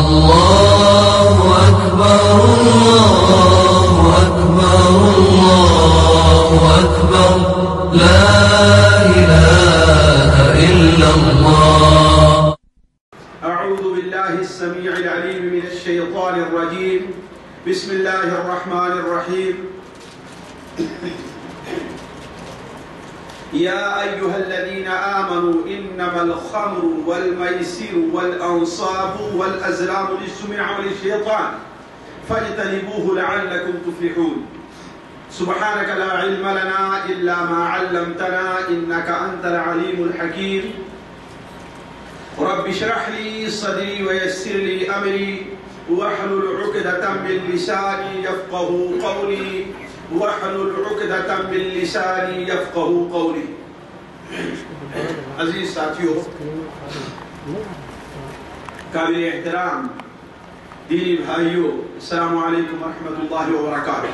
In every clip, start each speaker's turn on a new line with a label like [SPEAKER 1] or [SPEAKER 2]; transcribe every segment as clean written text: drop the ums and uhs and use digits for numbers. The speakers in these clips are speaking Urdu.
[SPEAKER 1] الله أكبر الله أكبر الله أكبر لا إله إلا الله.
[SPEAKER 2] أعوذ بالله السميع العليم من الشيطان الرجيم. بسم الله الرحمن الرحيم. يا أيها الذين آمنوا إنما الخمر والميسر والأنصاب والأزلام رجس من عمل الشيطان فاجتنبوه لعلكم تفلحون. سبحانك لا علم لنا إلا ما علمتنا إنك أنت العليم الحكيم. رب اشرح لي صدري ويسر لي أمري واحلل عقدة من لساني يفقه قولي واحلل عقدة من لساني يفقه قولي. عزیز ساتھیوں، قابل احترام دینی بھائیوں، السلام علیکم ورحمۃ اللہ وبرکاتہ۔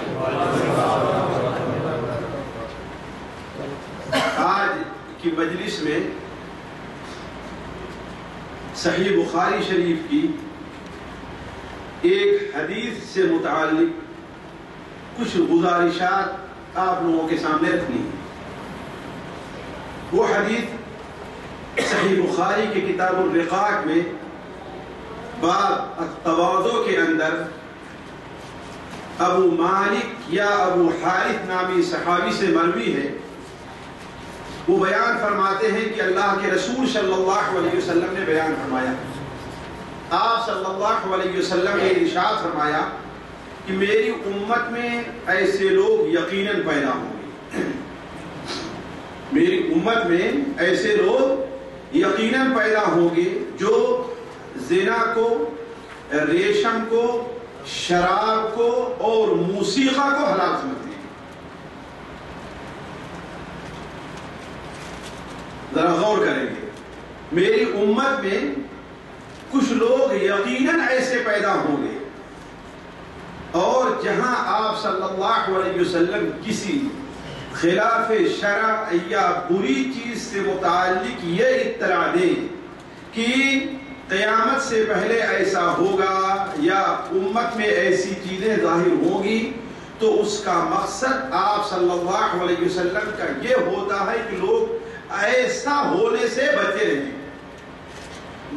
[SPEAKER 2] آج کی مجلس میں صحیح بخاری شریف کی ایک حدیث سے متعلق کچھ گزارشات آپ لوگوں کے سامنے رکھنی ہے۔ وہ حدیث صحیح بخاری کے کتاب الرقاق میں باب التواضع کے اندر ابو مالک یا ابو حارث نامی صحابی سے مروی ہے۔ وہ بیان فرماتے ہیں کہ اللہ کے رسول صلی اللہ علیہ وسلم نے بیان فرمایا، آپ صلی اللہ علیہ وسلم نے ارشاد فرمایا کہ میری امت میں ایسے لوگ یقیناً پیدا ہوں گے، میری امت میں ایسے لوگ یقیناً پیدا ہوں گے جو زنا کو، ریشم کو، شراب کو اور موسیقی کو حلال سمجھتے ہیں۔ ذرا غور کریں گے، میری امت میں کچھ لوگ یقیناً ایسے پیدا ہوں گے، اور جہاں آپ صلی اللہ علیہ وسلم کسی خلاف شرع یا بری چیز سے متعلق یہ اطلاع دیں کہ قیامت سے پہلے ایسا ہوگا یا امت میں ایسی چیزیں ظاہر ہوں گی، تو اس کا مقصد آپ صلی اللہ علیہ وسلم کا یہ ہوتا ہے کہ لوگ ایسا ہونے سے بچے رہیں۔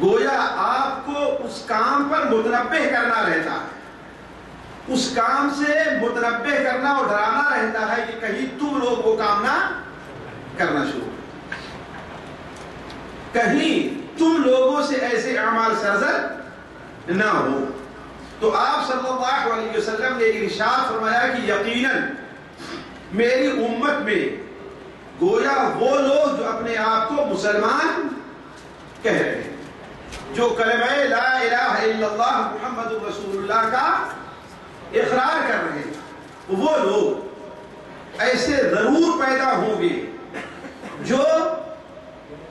[SPEAKER 2] گویا آپ کو اس کام پر متنبہ کرنا رہتا ہے، اس کام سے متنبہ کرنا اور ڈرانا رہتا ہے کہ کہیں تم لوگ وہ کام نہ کرنا شروع کرو، کہیں تم لوگوں سے ایسے اعمال سرزد نہ ہو۔ تو آپ صلی اللہ علیہ وسلم نے ارشاد فرمایا کہ یقیناً میری امت میں گویا وہ لوگ جو اپنے آپ کو مسلمان کہہ رہے ہیں، جو کلمہ لا الہ الا اللہ محمد رسول اللہ کا اقرار کر رہے ہیں، وہ لوگ ایسے ضرور پیدا ہوں گے جو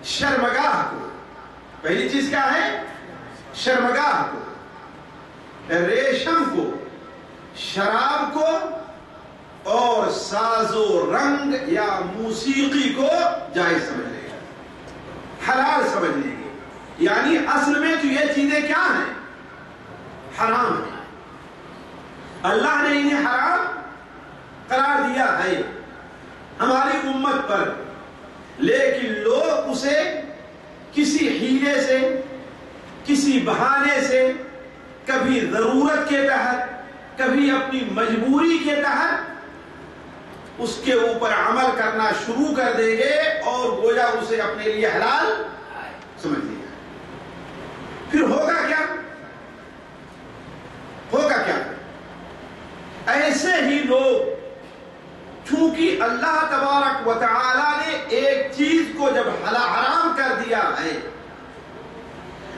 [SPEAKER 2] شرمگاہ کو، پہلی چیز کیا ہے؟ شرمگاہ کو، ریشم کو، شراب کو اور ساز و رنگ یا موسیقی کو جائز سمجھ لے گا، حلال سمجھ لے گا۔ یعنی اصل میں تو یہ چیزیں کیا ہیں؟ حرام ہیں، اللہ نے انہیں حرام قرار دیا ہے ہماری امت پر، لیکن لوگ اسے کسی حیلے سے، کسی بہانے سے، کبھی ضرورت کے تحت، کبھی اپنی مجبوری کے تحت اس کے اوپر عمل کرنا شروع کر دیں گے اور گویا اسے اپنے لیے حلال سمجھ لیں گے۔ پھر ہوگا کیا؟ ہوگا کیا؟ ایسے ہی لوگ، چونکہ اللہ تبارک و تعالی نے ایک چیز کو جب حرام کر دیا ہے،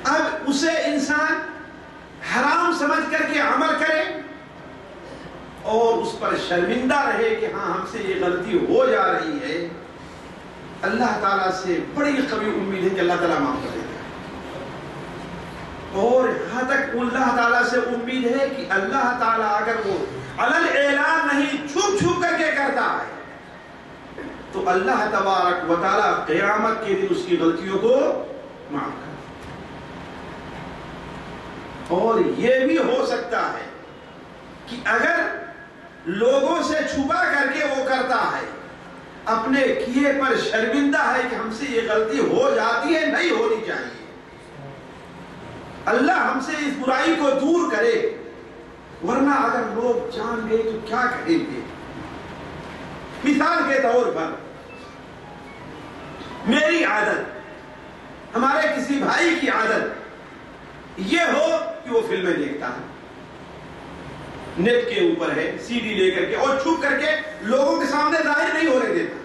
[SPEAKER 2] اب اسے انسان حرام سمجھ کر کے عمل کرے اور اس پر شرمندہ رہے کہ ہاں ہم سے یہ غلطی ہو جا رہی ہے، اللہ تعالیٰ سے بڑی قوی امید ہے کہ اللہ تعالیٰ معاف کر دے گا۔ اور یہاں تک اللہ تعالیٰ سے امید ہے کہ اللہ تعالیٰ اگر وہ علل اعلان نہیں، چھپ چھپ کر کے کرتا ہے، تو اللہ تبارک و تعالیٰ قیامت کے دن اس کی غلطیوں کو معاف کر۔ اور یہ بھی ہو سکتا ہے کہ اگر لوگوں سے چھپا کر کے وہ کرتا ہے، اپنے کیے پر شرمندہ ہے کہ ہم سے یہ غلطی ہو جاتی ہے، نہیں ہونی چاہیے، اللہ ہم سے اس برائی کو دور کرے، ورنہ اگر لوگ جان گئے تو کیا کہیں گے؟ مثال کے طور پر میری عادت، ہمارے کسی بھائی کی عادت یہ ہو کہ وہ فلمیں دیکھتا ہے، نیٹ کے اوپر ہے، سی ڈی لے کر کے، اور چھپ کر کے لوگوں کے سامنے ظاہر نہیں ہونے دیتا،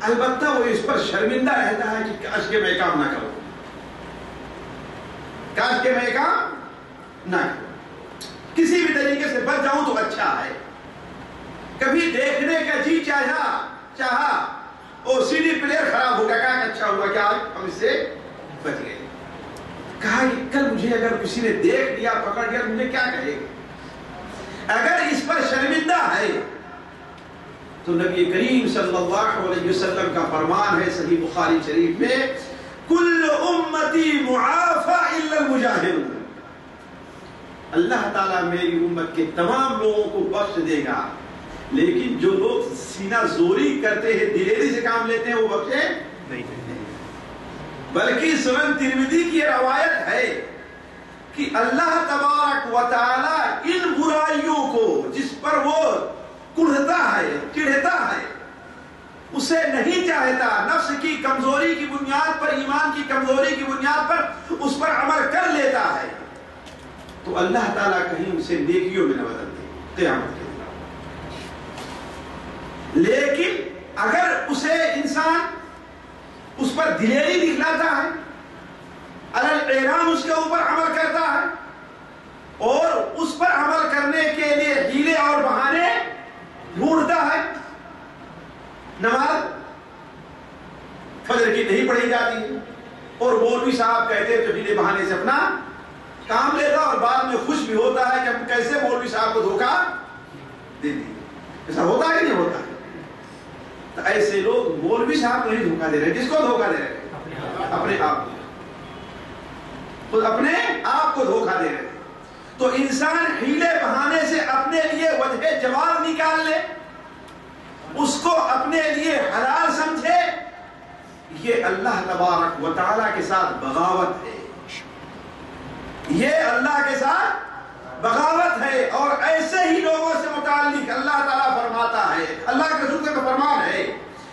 [SPEAKER 2] البتہ وہ اس پر شرمندہ رہتا ہے کہ کاش کہ میں کام نہ کروں، کاش کہ میں کام نہ کروں، کسی بھی طریقے سے بچ جاؤں تو اچھا ہے، کبھی دیکھنے کا جی چاہا اور سی ڈی پلیئر خراب ہو گیا، کہا کہ اچھا ہوا کہ آج ہم اس سے بچ گئے، کہا کہ کل مجھے اگر کسی نے دیکھ لیا، پکڑ لیا، مجھے کیا کہے گا؟ اگر اس پر شرمندہ ہے تو نبی کریم صلی اللہ علیہ وسلم کا فرمان ہے صحیح بخاری شریف میں، کل امتی معافی الا المجاہرون، اللہ تعالیٰ میری امت کے تمام لوگوں کو بخش دے گا، لیکن جو لوگ سینہ زوری کرتے ہیں، دلیری سے کام لیتے ہیں، وہ بخشے نہیں، بلکہ سنن ترمذی کی روایت ہے کہ اللہ تبارک و تعالی ان برائیوں کو جس پر وہ کڑھتا ہے، چڑھتا ہے، اسے نہیں چاہتا، نفس کی کمزوری کی بنیاد پر، ایمان کی کمزوری کی بنیاد پر اس پر عمل کر لیتا ہے، تو اللہ تعالیٰ کہیں اسے نیکیوں میں نہ بدل دے قیامت کے دن۔ لیکن اگر اسے انسان اس پر دلیری دکھلاتا ہے، اعلان اس کے اوپر عمل کرتا ہے، اور اس پر عمل کرنے کے لیے ہیلے اور بہانے ڈھونڈتا ہے، نماز فجر کی نہیں پڑھی جاتی ہے، اور مولوی صاحب کہتے ہیں تو ہیلے بہانے سے اپنا کام لیتا، اور بعد میں خوش بھی ہوتا ہے کہ ہم کیسے مولوی صاحب کو دھوکہ دے دیں، ایسا ہوتا ہے کہ نہیں ہوتا؟ تو ایسے لوگ مولوی صاحب کو نہیں دھوکہ دے رہے، کس کو دھوکہ دے رہے؟ اپنے آپ کو، خود اپنے آپ کو دھوکہ دے رہے۔ تو انسان ہیلے بہانے سے اپنے لیے وجہ جواز نکال لے، اس کو اپنے لیے حلال سمجھے، یہ اللہ تبارک و تعالیٰ کے ساتھ بغاوت ہے، یہ اللہ کے ساتھ بغاوت ہے، اور ایسے ہی لوگوں سے متعلق اللہ تعالیٰ فرماتا ہے، اللہ کے رسول کا فرمان ہے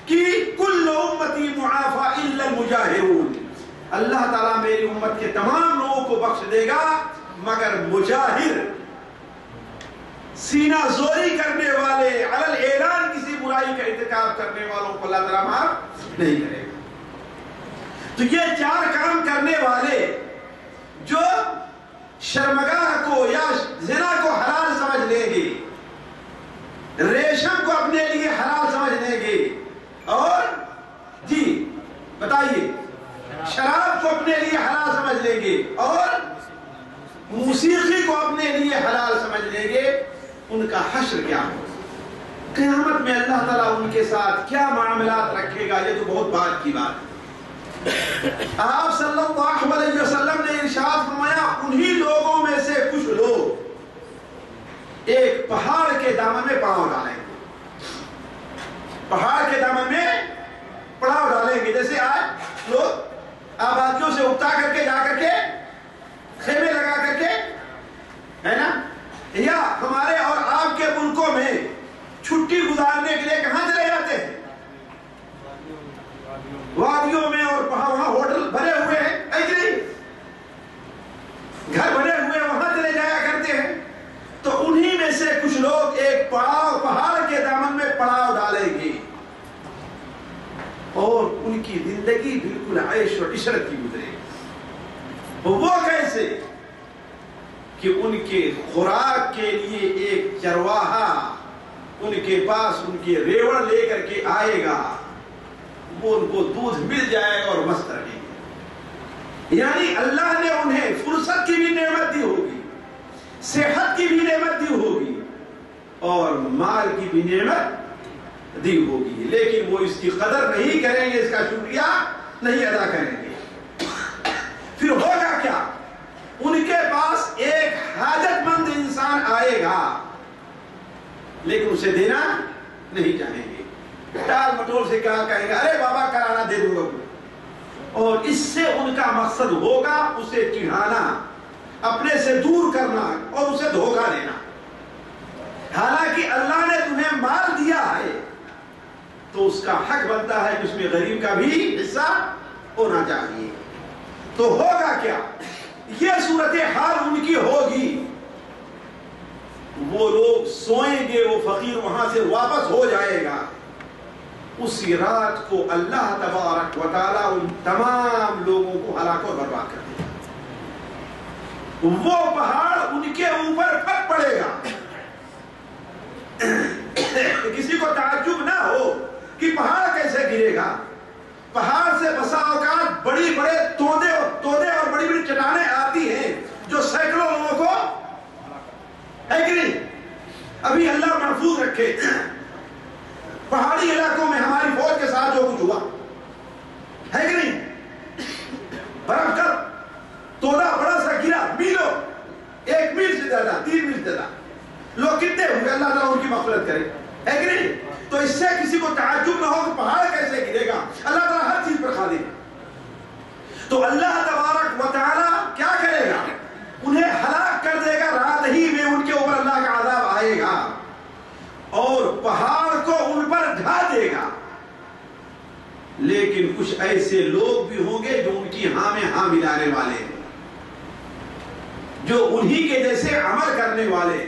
[SPEAKER 2] کہ کل امتی معافی الا المجاہرون، اللہ تعالیٰ میری امت کے تمام لوگوں کو بخش دے گا مگر مجاہر، سینہ زوری کرنے والے، علل اعلان کسی برائی کا ارتکاب کرنے والوں کو اللہ تعالیٰ معاف نہیں کرے گا۔ تو یہ چار کام کرنے والے جو شرمگاہ کو یا زنا کو حلال سمجھ لیں گے، ریشم کو اپنے لیے حلال سمجھ لیں گے، اور جی بتائیے شراب کو اپنے لیے حلال سمجھ لیں گے، اور موسیقی کو اپنے لیے حلال سمجھ لیں گے، ان کا حشر کیا ہوگا؟ قیامت میں اللہ تعالیٰ ان کے ساتھ کیا معاملات رکھے گا؟ یہ تو بہت بات کی بات ہے۔ آپ صلی اللہ علیہ وسلم نے ارشاد فرمایا، انہی لوگوں میں سے کچھ لوگ ایک پہاڑ کے دامن میں پڑاؤ ڈالیں گے، پہاڑ کے دامن میں پڑاؤ ڈالیں گے، جیسے آج لوگ آبادیوں سے اکتا کر کے جا کر کے خیمے لگا کر کے، ہے نا، یا ہمارے اور آپ کے ملکوں میں چھٹی گزارنے کے لیے کہاں چلے جاتے ہیں؟ وادیوں میں، اور وہاں ہوٹل بنے ہوئے ہیں، ایسے گھر بنے ہوئے وہاں چلے جایا کرتے ہیں۔ تو انہی میں سے کچھ لوگ ایک پہاڑ کے دامن میں پڑاؤ ڈالیں گے، اور ان کی زندگی بالکل عیش و عشرت کی گزرے گی۔ وہ کیسے؟ کہ ان کے خوراک کے لیے ایک چرواہا ان کے پاس ان کے ریوڑ لے کر کے آئے گا، وہ ان کو دودھ مل جائے گا اور مست رہے گا۔ یعنی اللہ نے انہیں فرصت کی بھی نعمت دی ہوگی، صحت کی بھی نعمت دی ہوگی، اور مال کی بھی نعمت دی ہوگی، لیکن وہ اس کی قدر نہیں کریں گے، اس کا شکریہ نہیں ادا کریں گے۔ پھر ہوگا کیا؟ ان کے پاس اسے دینا نہیں چاہیں گے. ٹال مٹول سے کہا کہیں گے ارے بابا کرانا دے دوں گا. اور اس سے ان کا مقصد ہوگا اسے چڑھانا، اپنے سے دور کرنا اور اسے دھوکہ دینا. حالانکہ اللہ نے تمہیں مال دیا ہے تو اس کا حق بنتا ہے کہ اس میں غریب کا بھی حصہ ہونا چاہیے. تو ہوگا کیا؟ یہ صورتحال ان کی ہوگی. وہ لوگ سوئیں گے، وہ فقیر وہاں سے واپس ہو جائے گا. اسی رات کو اللہ تبارک و تعالیٰ ان تمام لوگوں کو ہلاک اور برباد کر دے گا. وہ پہاڑ ان کے اوپر پھٹ پڑے گا. کسی کو تعجب نہ ہو کہ پہاڑ کیسے گرے گا. پہاڑ سے بسا اوقات بڑی بڑے تودے اور بڑی بڑی چٹانیں آتی ہیں جو سینکڑوں لوگوں کو ہے کہ نہیں. ابھی اللہ محفوظ رکھے پہاڑی علاقوں میں ہماری فوج کے ساتھ جو کچھ ہوا ہے کہ نہیں. برف کا تودا بڑا سا گرا، میلوں، 1 میل سے زیادہ، 3 میل سے زیادہ. لوگ کتنے ہوئے، اللہ تعالیٰ ان کی مغفرت کرے، ہے کہ نہیں. تو اس سے کسی کو تعجب نہ ہو کہ پہاڑ کیسے گرے گا. اللہ تعالیٰ ہر چیز پر قادر ہے. تو اللہ تبارک و تعالیٰ کیا کرے گا؟ انہیں ہلاک کر دے گا. رات ہی میں ان کے اوپر اللہ کا عذاب آئے گا اور پہاڑ کو ان پر ڈھا دے گا. لیکن کچھ ایسے لوگ بھی ہوں گے جو ان کی ہاں میں ہاں ملانے والے ہیں، جو انہی کے جیسے عمل کرنے والے،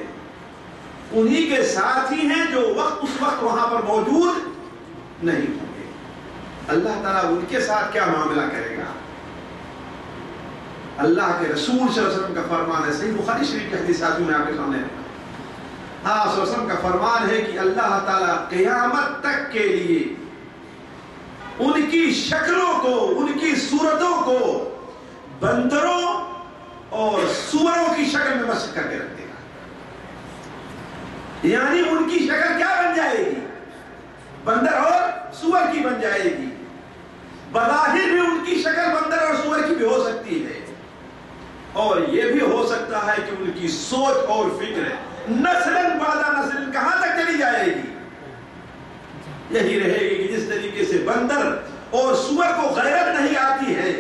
[SPEAKER 2] انہی کے ساتھی ہیں جو اس وقت وہاں پر موجود نہیں ہوں گے. اللہ تعالیٰ ان کے ساتھ کیا معاملہ کرے گا؟ اللہ کے رسول صلی اللہ علیہ وسلم کا فرمان ہے، صحیح بخاری شریف کی حدیثات میں آپ کے سامنے ہے. ہاں صلی اللہ علیہ وسلم کا فرمان ہے کہ اللہ تعالیٰ قیامت تک کے لیے ان کی شکلوں کو، ان کی صورتوں کو بندروں اور سوروں کی شکل میں مسخ کر کے رکھ دے گا. یعنی ان کی شکل کیا بن جائے گی؟ بندر اور سور کی بن جائے گی. بظاہر بھی ان کی شکل بندر اور سور کی بھی ہو سکتی ہے، اور یہ بھی ہو سکتا ہے کہ ان کی سوچ اور فکر نسلن بعد نسلن کہاں تک چلی جائے گی؟ یہی رہے گی کہ جس طریقے سے بندر اور سور کو غیرت نہیں آتی ہے،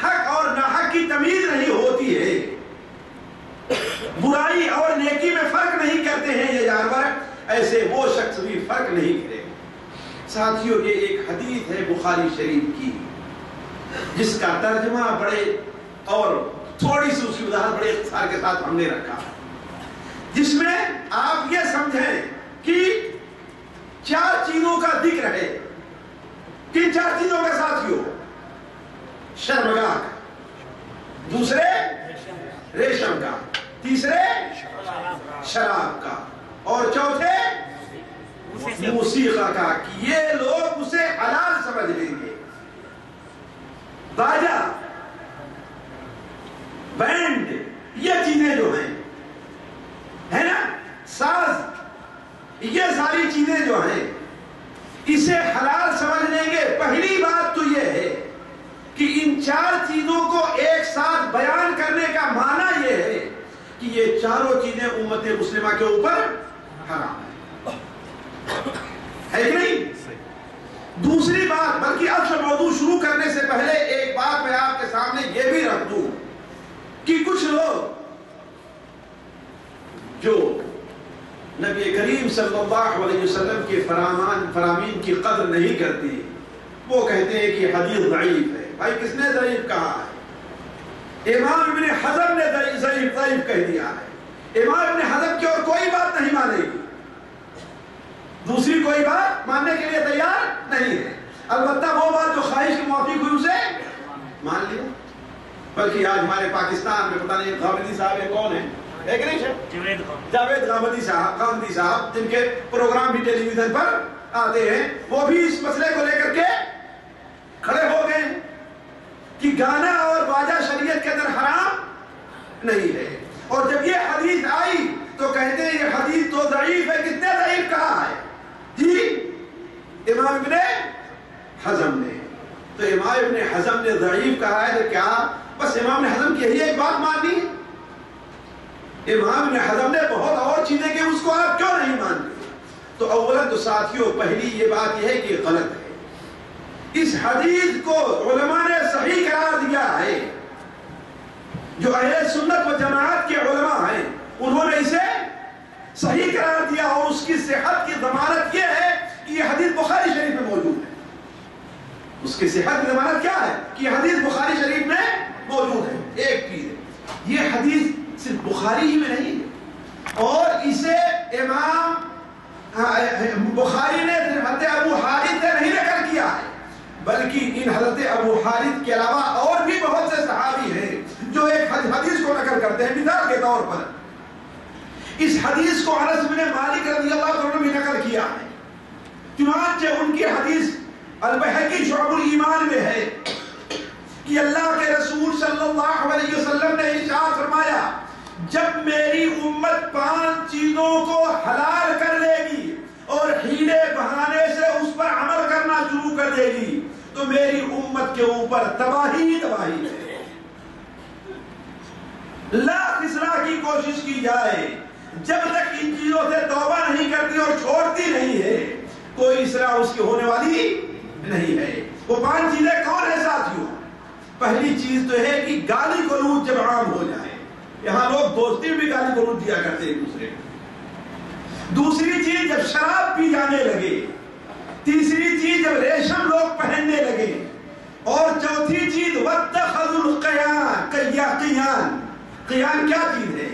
[SPEAKER 2] حق اور ناحق کی تمیز نہیں ہوتی ہے، برائی اور نیکی میں فرق نہیں کرتے ہیں یہ جانور، ایسے وہ شخص بھی فرق نہیں کرے. ساتھیوں یہ ایک حدیث ہے بخاری شریف کی جس کا ترجمہ بڑے اور تھوڑی سی اس کی وضاحت بڑے اختصار کے ساتھ ہم نے رکھا، جس میں آپ یہ سمجھیں کہ 4 چیزوں کا ذکر ہے. کن 4 چیزوں کا ساتھیوں؟ شرمگاہ کا، دوسرے ریشم کا، تیسرے شراب کا، اور چوتھے موسیقی کا، کہ یہ لوگ اسے حلال سمجھ لیں گے. باجا، بینڈ، یہ چیزیں جو ہیں ہے نا، ساز، یہ ساری چیزیں جو ہیں اسے حلال سمجھ لیں گے. پہلی بات تو یہ ہے کہ ان 4 چیزوں کو ایک ساتھ بیان کرنے کا معنی یہ ہے کہ یہ چاروں چیزیں امت مسلمہ کے اوپر حرام ہے کہ نہیں. دوسری بات، بلکہ اصل موضوع شروع کرنے سے پہلے ایک بات میں آپ کے سامنے یہ بھی رکھ دوں کہ کچھ لوگ جو نبی کریم صلی اللہ علیہ وسلم کے فرامین کی قدر نہیں کرتے، وہ کہتے ہیں کہ حدیث ضعیف ہے. بھائی کس نے ضعیف کہا ہے؟ امام ابن حزم نے ضعیف کہہ دیا ہے. امام ابن حزم کی اور کوئی بات نہیں مانے گی، دوسری کوئی بات ماننے کے لیے تیار نہیں ہے. البتہ وہ بات جو خواہش کے موافق ہوئی اسے مان لیا. بلکہ آج ہمارے پاکستان میں پتہ نہیں غامدی صاحب کون ہیں، ایک نہیں جاوید غامدی صاحب جن کے پروگرام بھی ٹیلی ویژن پر آتے ہیں، وہ بھی اس مسئلے کو لے کر کے کھڑے ہو گئے کہ گانا اور باجا شریعت کے اندر حرام نہیں ہے. اور جب یہ حدیث آئی تو کہتے ہیں یہ حدیث تو ضعیف ہے. کس نے ضعیف کہا ہے؟ جی امام ابن حزم نے. تو امام ابن حزم نے ضعیف کہا ہے تو کیا بس امام ابن حزم کی یہی ایک بات ماننی ہے؟ امام ابن حزم نے بہت اور چیزیں کہ اس کو آپ کیوں نہیں مانتے؟ تو اولا تو ساتھیوں پہلی یہ بات یہ ہے کہ غلط ہے. اس حدیث کو علماء نے صحیح قرار دیا ہے. جو اہل سنت و جماعت کے علماء ہیں انہوں نے اسے صحیح قرار دیا اور اس کی صحت کی ضمانت یہ ہے کہ یہ حدیث بخاری شریف میں موجود ہے. اس کی صحت کی ضمانت کیا ہے کہ یہ حدیث بخاری شریف میں موجود ہے. ایک چیز ہے یہ حدیث صرف بخاری ہی میں نہیں ہے اور اسے امام بخاری نے حضرت ابو حارث سے نہیں نقل کیا ہے بلکہ ان حضرت ابو حارث کے علاوہ اور بھی بہت سے صحابی ہیں جو ایک حدیث کو نقل کرتے ہیں. مثال کے طور پر اس حدیث کو انس بن مالک رضی اللہ عنہ نے نقل کیا ہے. چنانچہ ان کی حدیث البیہقی شعب الایمان میں ہے کہ اللہ کے رسول صلی اللہ علیہ وسلم نے ارشاد فرمایا جب میری امت 5 چیزوں کو حلال کر لے گی اور ہیلے بہانے سے اس پر عمل کرنا شروع کر دے گی تو میری امت کے اوپر تباہی تباہی ہے. لاکھ اصلاح کی کوشش کی جائے جب تک ان چیزوں سے توبہ نہیں کرتی اور چھوڑتی نہیں ہے کوئی اصلاح اس کی ہونے والی نہیں ہے. وہ 5 چیزیں کون ہے ساتھیوں؟ پہلی چیز تو ہے کہ گالی گلوچ جب عام ہو جائے. یہاں لوگ دوستی بھی گالی گلوچ دیا کرتے ہیں ایک دوسرے کو. دوسری چیز جب شراب پی جانے لگے. تیسری چیز جب ریشم لوگ پہننے لگے. اور چوتھی چیز واتخذوا القیان قیان. قیان کیا چیز ہے؟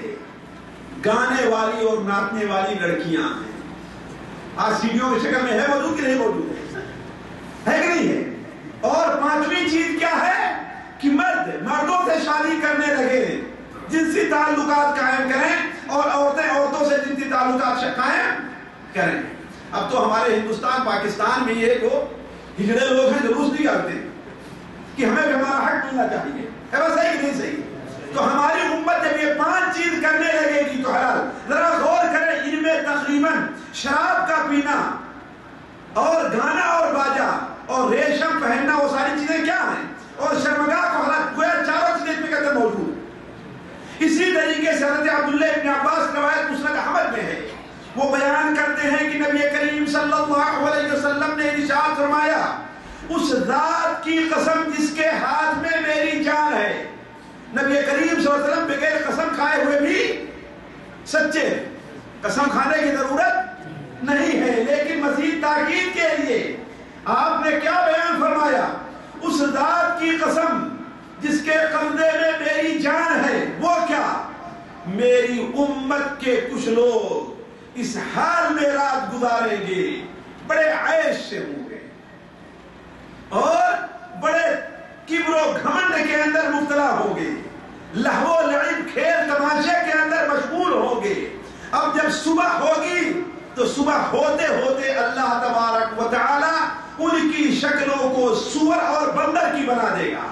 [SPEAKER 2] گانے والی اور ناچنے والی لڑکیاں ہیں. آج سیڑھیوں کی شکل میں ہے موجود کہ نہیں موجود ہے کہ نہیں ہے؟ اور 5ویں چیز کیا ہے کہ مردوں سے شادی کرنے لگے جنسی تعلقات قائم کریں اور عورتیں عورتوں سے جنسی تعلقات قائم کریں. اب تو ہمارے ہندوستان پاکستان میں یہ جو ہجڑے لوگ ہیں جلوس نہیں کرتے کہ ہمیں بھی ہمارا حق ملنا چاہیے. ہے وہ صحیح کہ نہیں صحیح؟ تو ہماری امت جب یہ 5 چیز کرنے لگے گی تو حلال. ذرا غور کریں ان میں تقریباً شراب کا پینا اور گانا اور باجا اور ریشم پہننا وہ ساری چیزیں کیا ہیں اور شرمگاہ کو حلال گویا 4 چیزیں اس میں کہتے موجود ہیں. اسی طریقے سے حضرت عبداللہ ابن عباس روایت مسند احمد میں ہے. وہ بیان کرتے ہیں کہ نبی کریم صلی اللہ علیہ وسلم نے ارشاد فرمایا اس ذات کی قسم جس کے ہاتھ میں میری جان ہے. نبی کریم صلی اللہ علیہ وسلم بغیر قسم کھائے ہوئے بھی سچے. قسم کھانے کی ضرورت نہیں ہے لیکن مزید تاکید کے لیے آپ نے کیا بیان فرمایا اس ذات کی قسم جس کے قبضے میں میری جان ہے. وہ کیا؟ میری امت کے کچھ لوگ اس حال میں رات گزاریں گے بڑے عیش سے ہوں گے اور بڑے کبر و گھمنڈ کے اندر مبتلا ہوں گے. لہو و لعب کھیل تماشے کے اندر مشغول ہوں گے. اب جب صبح ہوگی تو صبح ہوتے ہوتے اللہ تبارک و تعالی ان کی شکلوں کو سور اور بندر کی بنا دے گا.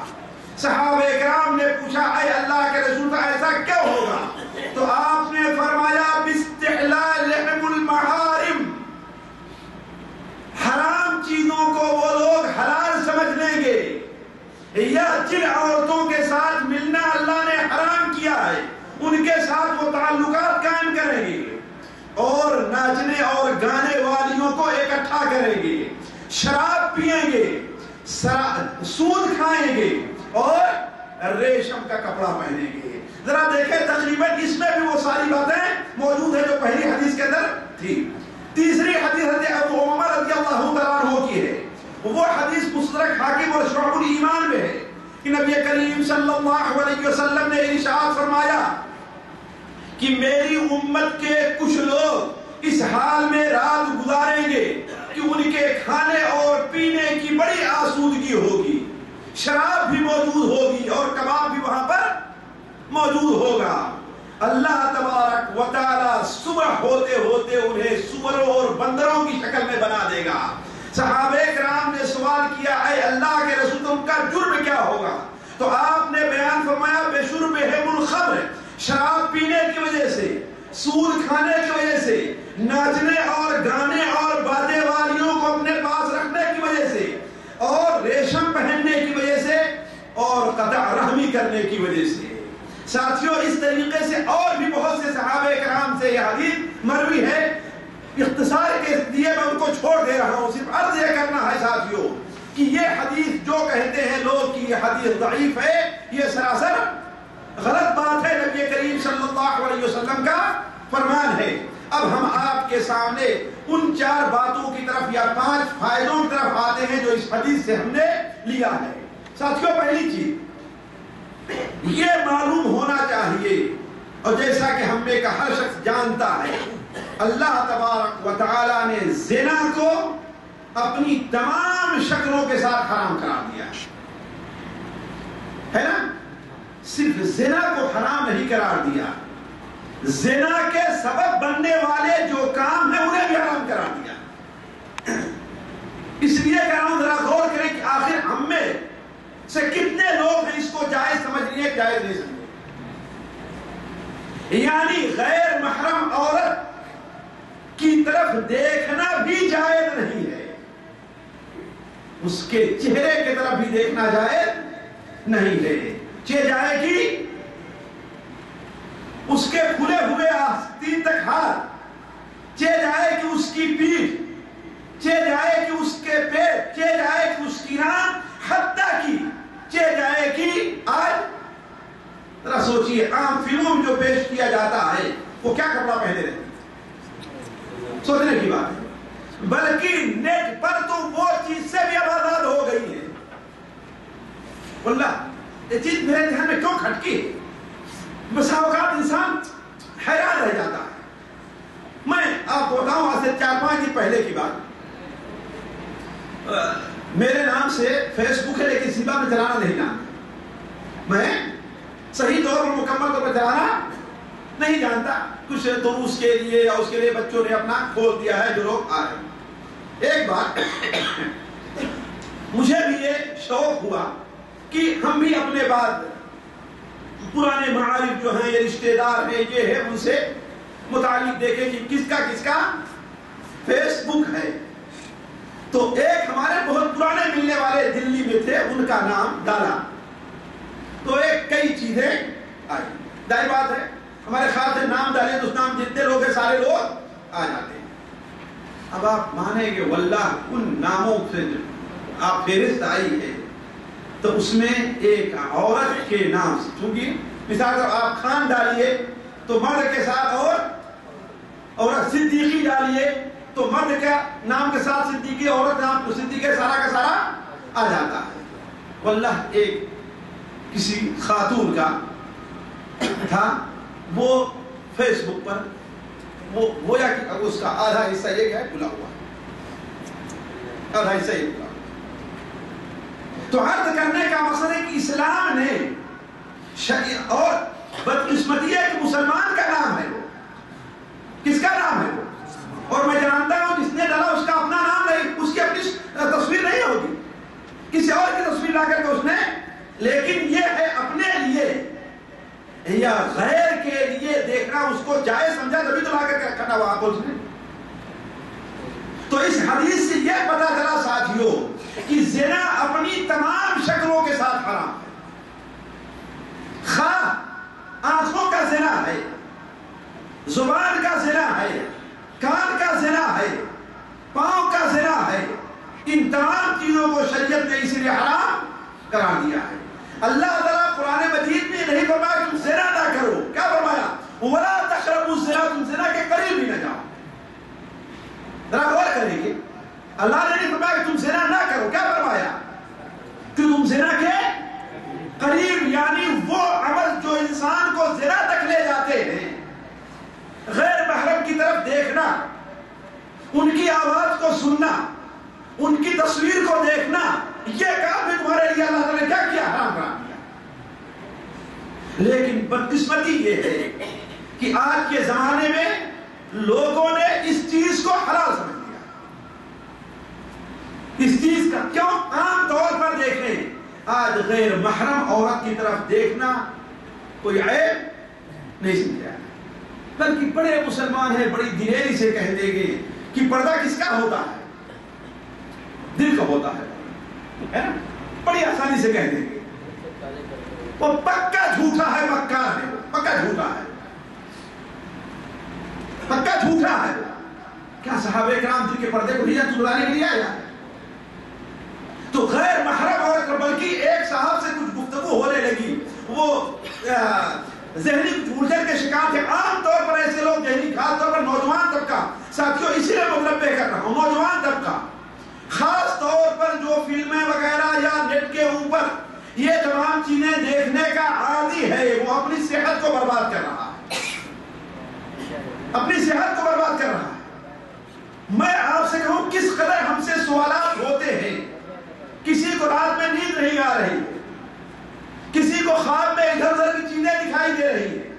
[SPEAKER 2] صحابہ کرام نے پوچھا اے اللہ کے رسول ایسا کیوں ہوگا؟ تو آپ نے فرمایا باستحلال لحم المحارم. حرام چیزوں کو وہ لوگ حلال سمجھ لیں گے یا جن عورتوں کے ساتھ ملنا اللہ نے حرام کیا ہے ان کے ساتھ وہ تعلقات قائم کریں گے اور ناچنے اور گانے والیوں کو اکٹھا کریں گے. شراب پیئیں گے, سود کھائیں گے اور ریشم کا کپڑا پہنیں گے. ذرا دیکھیں تقریباً اس میں بھی وہ ساری باتیں موجود ہیں جو پہلی حدیث کے اندر تھی. تیسری حدیث حضرت ابو عمر رضی اللہ تعالیٰ عنہ کی ہے. وہ حدیث مستدرک حاکم اور شعب الایمان میں ہے کہ نبی کریم صلی اللہ علیہ وسلم نے ارشاد فرمایا کہ میری امت کے کچھ لوگ اس حال میں رات گزاریں گے کہ ان کے کھانے اور پینے کی بڑی آسودگی ہوگی. شراب بھی موجود ہوگی اور کباب بھی وہاں پر موجود ہوگا. اللہ تبارک و تعالی صبح ہوتے ہوتے انہیں سوروں اور بندروں کی شکل میں بنا دے گا. صحابہ کرام نے سوال کیا اے اللہ کے رسول ان کا جرم کیا ہوگا؟ تو آپ نے بیان فرمایا بشربہم الخمر. شراب پینے کی وجہ سے, سود کھانے کی وجہ سے, ناچنے اور گانے اور باجے والیوں کو اپنے پاس رکھنے کی وجہ سے اور ریشم پہننے کی وجہ سے اور قطع رحمی کرنے کی وجہ سے. ساتھیوں اس طریقے سے اور بھی بہت سے صحابہ کرام سے یہ حدیث مروی ہے اختصار کے لیے میں ان کو چھوڑ دے رہا ہوں. صرف عرض یہ کرنا ہے ساتھیوں کہ یہ حدیث جو کہتے ہیں لوگ کہ یہ حدیث ضعیف ہے، یہ سراسر غلط بات ہے. نبی کریم صلی اللہ علیہ وسلم کا فرمان ہے. اب ہم آپ کے سامنے ان 4 باتوں کی طرف یا 5 فائدوں کی طرف آتے ہیں جو اس حدیث سے ہم نے لیا ہے. ساتھیوں، پہلی چیز یہ معلوم ہونا چاہیے، اور جیسا کہ ہم میں کا ہر شخص جانتا ہے، اللہ تبارک و تعالی نے زنا کو اپنی تمام شکلوں کے ساتھ حرام قرار دیا ہے نا. صرف زنا کو حرام نہیں قرار دیا، زنا کے سبب بننے والے جو کام ہیں انہیں بھی حرام قرار دیا. اس لیے کہہ رہا ہوں ذرا غور کریں کہ آخر ہم میں سے کتنے لوگ ہیں اس کو جائز سمجھ رہے ہیں، جائز نہیں سمجھ. یعنی غیر محرم عورت کی طرف دیکھنا بھی جائز نہیں ہے، اس کے چہرے کی طرف بھی دیکھنا جائز نہیں ہے. جائے گی اس کے کھلے ہوئے آستین تک ہاتھ، جائے گی اس کی پیٹھ، جائے گی اس کے پیٹ، جائے گی اس کی آنکھ، حتیٰ کی جائے گی. آج ذرا سوچیے، عام فلموں میں جو پیش کیا جاتا ہے وہ کیا کپڑا پہنے رہتے ہیں؟ سوچنے کی بات ہے. بلکہ نیٹ پر تو وہ چیز سے بھی اب آزاد ہو گئی ہے. واللہ یہ چیز میرے ذہن میں کیوں کھٹکی؟ بسا اوقات انسان حیران رہ جاتا ہے. میں آپ کو بتاؤں آج سے 4-5 دن پہلے کی بات. میرے نام سے فیس بک ہے لیکن سیدھا میں چلانا نہیں جانتا. میں صحیح طور پر مکمل طور پر چلانا نہیں جانتا. کچھ دروس کے لیے یا اس کے لیے بچوں نے اپنا کھول دیا ہے جو لوگ آ رہے ہیں. ایک بار مجھے بھی یہ شوق ہوا کہ ہم بھی اپنے بعد پرانے معارف جو ہیں، یہ رشتہ دار ہیں، یہ ہے، ان سے متعلق دیکھیں کہ کس کا فیس بک ہے. تو ایک ہمارے بہت پرانے ملنے والے دلی میں تھے، ان کا نام ڈالا تو ایک کئی چیزیں آئی. ظاہر بات ہے ہمارے خیال سے نام ڈالے تو اس نام جتنے لوگ ہیں سارے لوگ آ جاتے ہیں. اب آپ مانیں گے واللہ ان ناموں سے آپ فہرست آئی ہے تو اس میں ایک عورت کے نام سے، چونکہ مثال اگر آپ خان ڈالیے تو مرد کے ساتھ عورت، صدیقی ڈالیے تو مرد کا نام کے ساتھ صدیقی، عورت نام صدیقی، سارا کا سارا آ جاتا ہے. واللہ ایک کسی خاتون کا تھا، وہ فیس بک پر وہ یا کہ اس کا آدھا حصہ یہ کیا ہے کھلا ہوا، آدھا حصہ یہ کھلا. تو عرض کرنے کا مقصد ہے کہ اسلام نے اور بدقسمتی ہے کہ مسلمان کا نام ہے، وہ کس کا نام ہے وہ، اور میں جانتا ہوں جس نے ڈالا اس کا اپنا نام نہیں، اس کی اپنی تصویر نہیں ہوگی، کسی اور کی تصویر لا کر کے اس نے، لیکن یہ ہے اپنے لیے یا غیر کے لیے دیکھنا اس کو جائز سمجھا تبھی تو لا کر کرنا وہاں کو اس نے. تو اس حدیث سے یہ پتا چلا ساتھیوں کہ زنا اپنی تمام شکلوں کے ساتھ حرام ہے. خواہ آنکھوں کا زنا ہے، زبان کا زنا ہے، کان کا زنا ہے، پاؤں کا زنا ہے، ان تمام چیزوں کو شریعت نے اسی لیے حرام قرار دیا ہے. اللہ تعالیٰ قرآن مجید میں نہیں فرمایا تم زنا نہ کرو، کیا فرمایا؟ وَلَا تَقْرَبُوا الزِّنَا، تم زنا کے قریب بھی نہ جاؤ. ذرا غور کریں گے، اللہ نے نہیں فرمایا کہ تم زنا نہ کرو، کیا فرمایا؟ کہ تم زنا کے قریب، یعنی وہ عمل جو انسان کو زنا تک لے جاتے ہیں، غیر محرم کی طرف دیکھنا، ان کی آواز کو سننا، ان کی تصویر کو دیکھنا، یہ کام بھی تمہارے لیے اللہ تعالیٰ نے کیا کیا؟ حرام قرار دیا. لیکن بدقسمتی یہ ہے کہ آج کے زمانے میں لوگوں نے اس چیز کو حلال سمجھ لیا. اس چیز کا کیوں؟ عام طور پر دیکھیں آج غیر محرم عورت کی طرف دیکھنا کوئی عیب نہیں سمجھا، بلکہ بڑے مسلمان ہیں بڑی دلیری سے کہہ دیں گے کہ پردہ کس کا ہوتا ہے؟ دل کا ہوتا ہے نا، بڑی آسانی سے کہہ دیں گے. وہ پکا جھوٹا ہے، مکار ہے، پکا جھوٹا ہے، پکا جھوٹا ہے. کیا صحابہ کرام دل کے پردے کو نہیں چھڑانے کے لیے آیا؟ تو غیر محرم عورت، بلکہ ایک صاحب سے کچھ گفتگو ہونے لگی، وہ ذہنی الجھن کے شکار تھے۔ عام طور پر ایسے لوگ ذہنی، خاص طور پر نوجوان طبقہ، ساتھیوں اسی لیے منبہ کر رہا ہوں، نوجوان طبقہ خاص طور پر جو فلمیں وغیرہ یا نیٹ کے اوپر یہ تمام چیزیں دیکھنے کا عادی ہے، وہ اپنی صحت کو برباد کر رہا ہے، اپنی صحت کو برباد کر رہا ہے۔ میں آپ سے کہوں کس قدر ہم سے سوالات ہوتے ہیں، کسی کو رات میں نیند نہیں آ رہی، کسی کو خواب میں ادھر ادھر کی چیزیں دکھائی دے رہی ہے،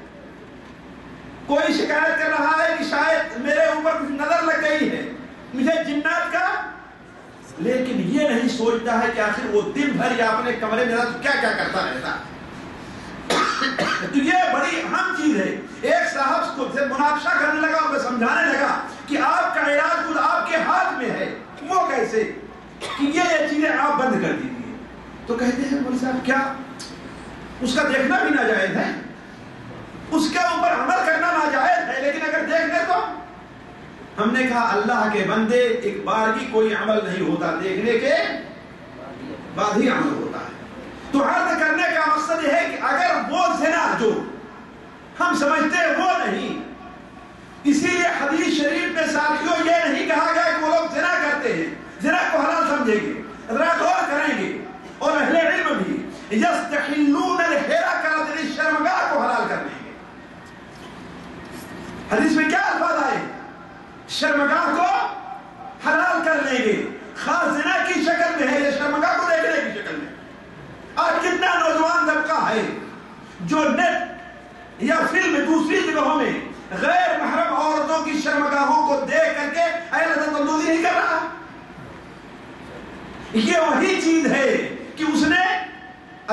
[SPEAKER 2] کوئی شکایت کر رہا ہے کہ شاید میرے اوپر کچھ نظر لگ گئی ہے، مجھے جنات کا، لیکن یہ نہیں سوچتا ہے کہ آخر وہ دن بھر یا اپنے کمرے میں کیا کیا کرتا رہتا ہے۔ تو یہ بڑی اہم چیز ہے۔ ایک صاحب کو سے مناقشہ کرنے لگا، اور سمجھانے لگا کہ آپ کا علاج خود آپ کے ہاتھ میں ہے۔ وہ کیسے؟ کہ یہ چیزیں آپ بند کر دیجیے۔ تو کہتے ہیں مولوی صاحب کیا اس کا دیکھنا بھی ناجائز ہے، اس کے اوپر عمل کرنا ناجائز ہے، لیکن اگر دیکھ لے تو؟ ہم نے کہا اللہ کے بندے، ایک بار بھی کوئی عمل نہیں ہوتا، دیکھنے کے بعد ہی عمل ہوتا ہے۔ تو عرض کرنے کا مقصد یہ ہے کہ اگر وہ زنا جو ہم سمجھتے ہیں وہ نہیں، اسی لیے حدیث شریف میں ساتھیوں یہ نہیں کہا گیا کہ وہ لوگ زنا کرتے ہیں، زنا کو حلال سمجھیں گے، ذرا غور کریں گے، اور اہل علم بھی یستحلون الحرى کرتے شرمگاہ کو حلال کر لیں گے۔ حدیث میں کیا الفاظ آئے؟ شرمگاہ کو حلال کر لیں گے، خاص زنا کی شکل میں ہے یا شرمگاہ کو دیکھنے کی شکل میں۔ آج کتنا نوجوان طبقہ ہے جو نیٹ یا فلم دوسری جگہوں میں غیر محرم عورتوں کی شرمگاہوں کو دیکھ کر کے لذت اندوزی نہیں کر رہا۔ یہ وہی چیز ہے کہ اس نے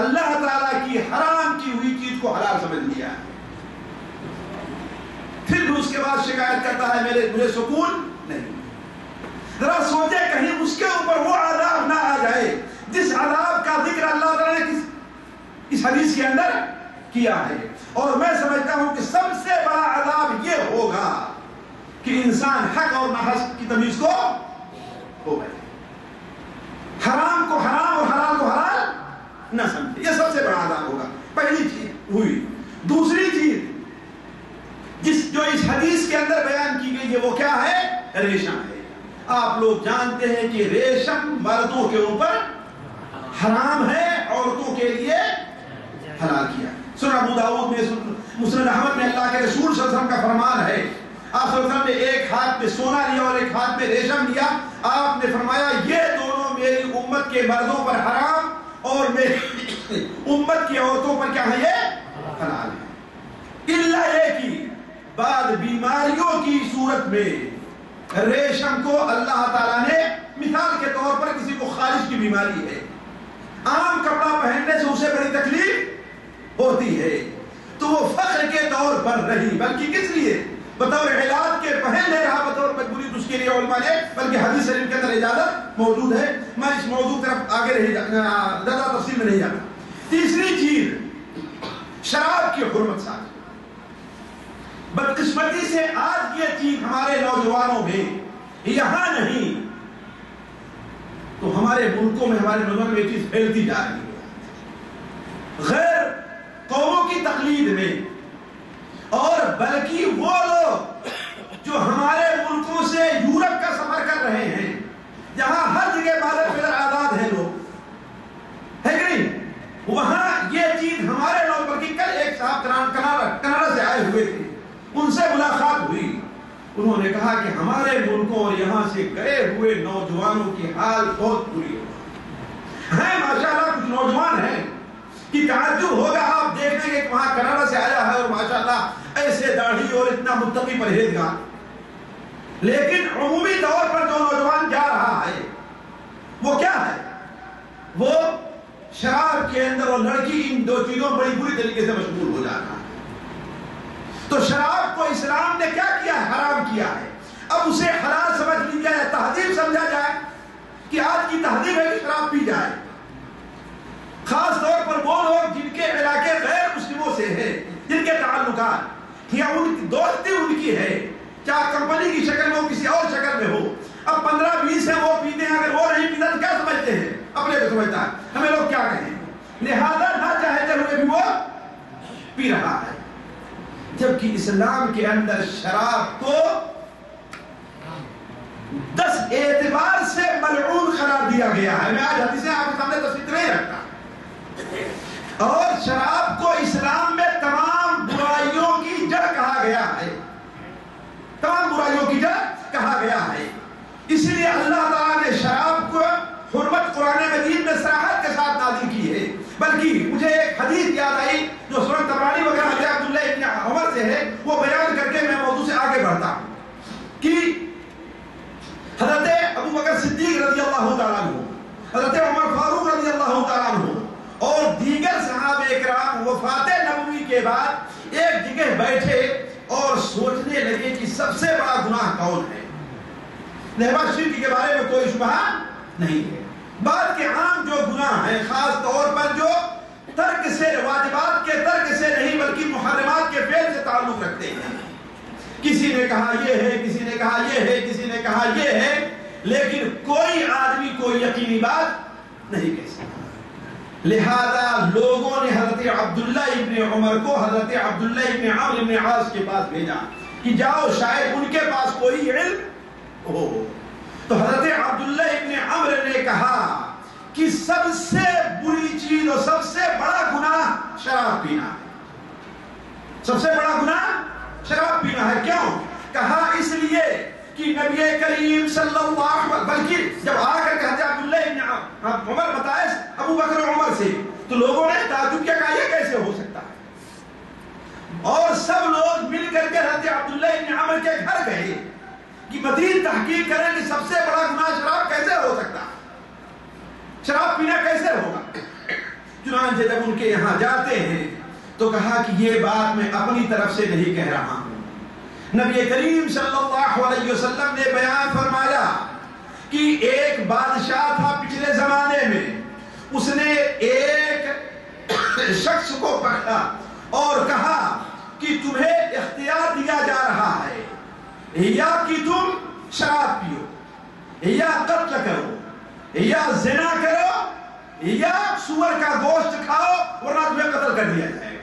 [SPEAKER 2] اللہ تعالیٰ کی حرام کی ہوئی چیز کو حلال سمجھ لیا، پھر بھی اس کے بعد شکایت کرتا ہے مجھے سکون نہیں۔ ذرا سوچے کہیں اس کے اوپر وہ عذاب نہ آ جائے جس عذاب کا ذکر اللہ تعالیٰ نے اس حدیث کے اندر کیا ہے۔ اور میں سمجھتا ہوں کہ سب سے بڑا عذاب یہ ہوگا کہ انسان حق اور ناحق کی تمیز کو ہو گئے، حرام کو حرام اور حلال کو حلال نہ سمجھے، یہ سب سے بڑا عذاب ہوگا۔ پہلی چیز ہوئی۔ دوسری چیز جو اس حدیث کے اندر بیان کی گئی ہے وہ کیا ہے؟ ریشم ہے۔ آپ لوگ جانتے ہیں کہ ریشم مردوں کے اوپر حرام ہے، عورتوں کے لیے حلال کیا۔ سنن ابو داؤد میں، مسند احمد میں اللہ کے رسول صلی اللہ علیہ وسلم کا فرمان ہے، آپ صلی اللہ علیہ وسلم نے ایک ہاتھ میں سونا لیا اور ایک ہاتھ میں ریشم لیا، آپ نے فرمایا یہ دونوں میری امت کے مردوں پر حرام اور میری امت کی عورتوں پر کیا ہے؟ یہ حلال ہے۔ الا یہ کہ بعد بیماریوں کی صورت میں ریشم کو اللہ تعالیٰ نے مثال کے طور پر کسی کو خارش کی بیماری ہے، عام کپڑا پہننے سے اسے بڑی تکلیف ہوتی ہے، تو وہ فخر کے طور پر رہی، بلکہ کس لیے؟ بطور علاج کے پہن لے رہا، بطور مجبوری تو اس کے لیے علماء نے، بلکہ حدیث شریف کے اندر اجازت موجود ہے۔ میں اس موضوع طرف آگے نہیں زیادہ تفصیل میں نہیں جاتا۔ تیسری چیز شراب کی حرمت ساتھ۔ بدقسمتی سے آج یہ چیز ہمارے نوجوانوں میں یہاں نہیں تو ہمارے ملکوں میں، ہمارے نوجوانوں میں یہ چیز پھیلتی جا رہی ہے، غیر قوموں کی تقلید میں، اور بلکہ وہ لوگ جو ہمارے ملکوں سے یورپ کا سفر کر رہے ہیں، جہاں ہر جگہ بازار پیدر آزاد ہیں لوگ، ہے کہ نہیں؟ وہاں یہ چیز ہمارے لوگ، بلکہ کل ایک صاحب کینیڈا سے آئے ہوئے تھے، ان سے ملاقات ہوئی، انہوں نے کہا کہ ہمارے ملکوں اور یہاں سے گئے ہوئے نوجوانوں کی حال بہت بری ہے ماشاءاللہ۔ کچھ نوجوان ہیں کہ تعجب ہوگا آپ دیکھیں گے کہ وہاں کینیڈا سے آیا ہے اور ماشاءاللہ ایسے داڑھی اور اتنا متقی پرہیزگار، لیکن عمومی طور پر جو نوجوان جا رہا ہے وہ کیا ہے؟ وہ شراب کے اندر، اور لڑکی ان دو چیزوں بڑی بری طریقے سے مشغول ہو جاتا ہے۔ تو شراب کو اسلام نے کیا کیا ہے؟ حرام کیا ہے۔ اب اسے حلال سمجھ لیا جائے، تہذیب سمجھا جائے کہ آج کی تہذیب ہے کہ شراب پی جائے، خاص طور پر وہ لوگ جن کے علاقے غیر مسلموں سے ہیں، جن کے تعلقات یا ان کی دوستی ان کی ہے، چاہے کمپنی کی شکل میں ہو کسی اور شکل میں ہو. اب 15-20 ہیں وہ پیتے ہیں, اگر وہ نہیں پیتا تو کیا سمجھتے ہیں؟ اپنے کو سمجھتا ہے, ہمیں لوگ کیا کہیں. لہذا نہ چاہتے ہوئے بھی وہ پی رہا ہے, جبکہ اسلام کے اندر شراب کو 10 اعتبار سے ملعون قرار دیا گیا ہے. میں آج حدیثیں آپ کے سامنے تصویر نہیں رکھتا. اور شراب کو اسلام میں تمام برائیوں کی جڑ کہا گیا ہے, تمام برائیوں کی جڑ کہا گیا ہے. اس لیے اللہ تعالیٰ نے شراب کو حرمت قرآن مجید میں صراحت کے ساتھ نازل کی ہے. بلکہ مجھے ایک حدیث یاد آئی جو سنن طبرانی وغیرہ حضرت عبداللہ ابن عمر سے ہے, وہ بیان کر کے میں موضوع سے آگے بڑھتا ہوں کہ حضرت ابو بکر صدیق رضی اللہ تعالیٰ عنہ, حضرت عمر فاروق رضی اللہ تعالیٰ عنہ اور دیگر صحابہ کرام وفات نبوی کے بعد ایک جگہ بیٹھے اور سوچنے لگے کہ سب سے بڑا گناہ کون ہے. لہذا شرک کے بارے میں کوئی شبہ نہیں ہے. بعد کے عام جو گناہ ہیں, خاص طور پر جو ترک سے, واجبات کے ترک سے نہیں بلکہ محرمات کے فعل سے تعلق رکھتے ہیں. کسی نے کہا یہ ہے, کسی نے کہا یہ ہے, کسی نے کہا یہ ہے, لیکن کوئی آدمی کوئی یقینی بات نہیں کہہ سکتا. لہذا لوگوں نے حضرت عبداللہ ابن عمر کو حضرت عبداللہ ابن عمرو ابن عاص کے پاس بھیجا کہ جاؤ شاید ان کے پاس کوئی علم ہو. تو حضرت عبداللہ ابن عمرو نے کہا کہ سب سے بری چیز اور سب سے بڑا گناہ شراب پینا ہے. سب سے بڑا گناہ شراب پینا ہے. کیوں؟ کہا اس لیے کہ نبی کریم صلی اللہ علیہ وسلم, بلکہ جب آ کر کہ حضرت عبداللہ ابن عمر بتائے ابو بکر و عمر سے, تو لوگوں نے تعجب کیا, کہا یہ کیسے ہو سکتا ہے. اور سب لوگ مل کر کے حضرت عبداللہ ابن عمر کے گھر گئے کہ مزید تحقیق کریں کہ سب سے بڑا گناہ شراب کیسے ہو سکتا ہے, شراب پینا کیسے ہوگا. چنانچہ جب ان کے یہاں جاتے ہیں تو کہا کہ یہ بات میں اپنی طرف سے نہیں کہہ رہا ہوں. نبی کریم صلی اللہ علیہ وسلم نے بیان فرمایا کہ ایک بادشاہ تھا پچھلے زمانے میں, اس نے ایک شخص کو پکڑا اور کہا کہ تمہیں اختیار دیا جا رہا ہے یا کہ تم شراب پیو, یا قتل کرو, یا زنا کرو, یا سور کا گوشت کھاؤ ورنہ تمہیں قتل کر دیا جائے گا.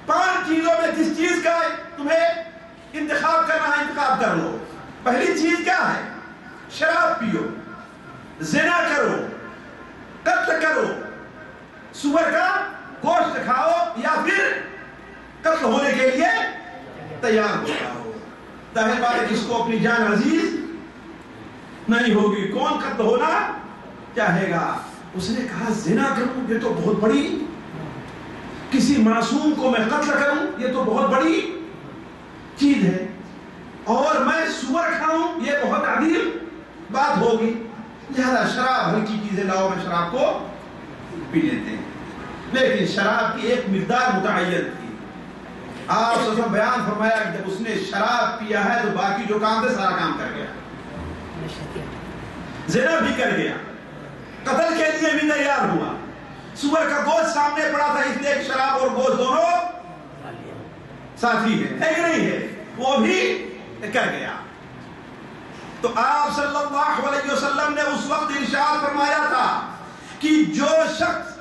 [SPEAKER 2] 5 چیزوں میں جس چیز کا تمہیں انتخاب کرنا ہے انتخاب کر لو. پہلی چیز کیا ہے؟ شراب پیو, زنا کرو, قتل کرو, سور کا گوشت کھاؤ, یا پھر قتل ہونے کے لیے تیار ہو جاؤ. ظاہر بات ہے جس کو اپنی جان عزیز نہیں ہوگی کون قتل ہونا چاہے گا. اس نے کہا زنا کروں یہ تو بہت بڑی, کسی معصوم کو میں قتل کروں یہ تو بہت بڑی چیز ہے, اور میں سور کھاؤں یہ بہت عظیم بات ہوگی. لہذا شراب ہلکی چیزیں لاؤ, میں شراب کو پی لیتے ہیں. لیکن شراب کی ایک مقدار متعین تھی. آپ سے بیان فرمایا کہ جب اس نے شراب پیا ہے تو باقی جو کام تھے سارا کام کر گیا, زنا بھی کر گیا, قتل کے لیے بھی تیار ہوا, سور کا گوشت سامنے پڑا تھا اس لیے شراب اور گوشت دونوں ساتھی ہے کہ نہیں ہے, وہ بھی کر گیا. تو آپ صلی اللہ علیہ وسلم نے اس وقت ارشاد فرمایا تھا کہ جو شخص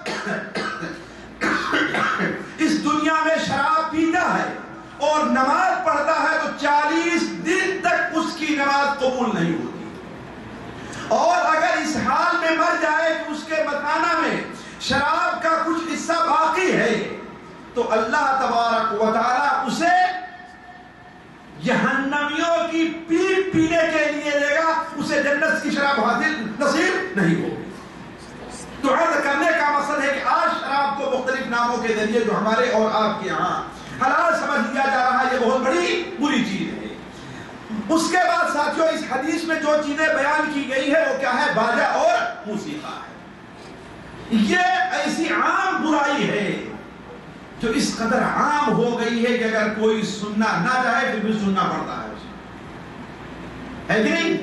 [SPEAKER 2] اس دنیا میں شراب پیتا ہے اور نماز پڑھتا ہے تو 40 دن تک اس کی نماز قبول نہیں ہوتی, اور اگر اس حال میں مر جائے کہ اس کے بتانا میں شراب کا کچھ حصہ باقی ہے تو اللہ تبارک و تعالی اسے جہنمیوں کی پیپ پینے کے لیے دے گا, اسے جنت کی شراب حاصل نصیب نہیں ہوگی. تو عرض کرنے کا مقصد ہے کہ آج شراب کو مختلف ناموں کے ذریعے جو ہمارے اور آپ کے یہاں حلال سمجھ لیا جا رہا ہے, یہ بہت بڑی بری چیز ہے. اس کے بعد ساتھیوں اس حدیث میں جو چیزیں بیان کی گئی ہے وہ کیا ہے؟ باجا اور موسیقی ہے. یہ ایسی عام برائی ہے جو اس قدر عام ہو گئی ہے کہ اگر کوئی سننا نہ چاہے پھر بھی سننا پڑتا ہے اسے, ہے کہ نہیں؟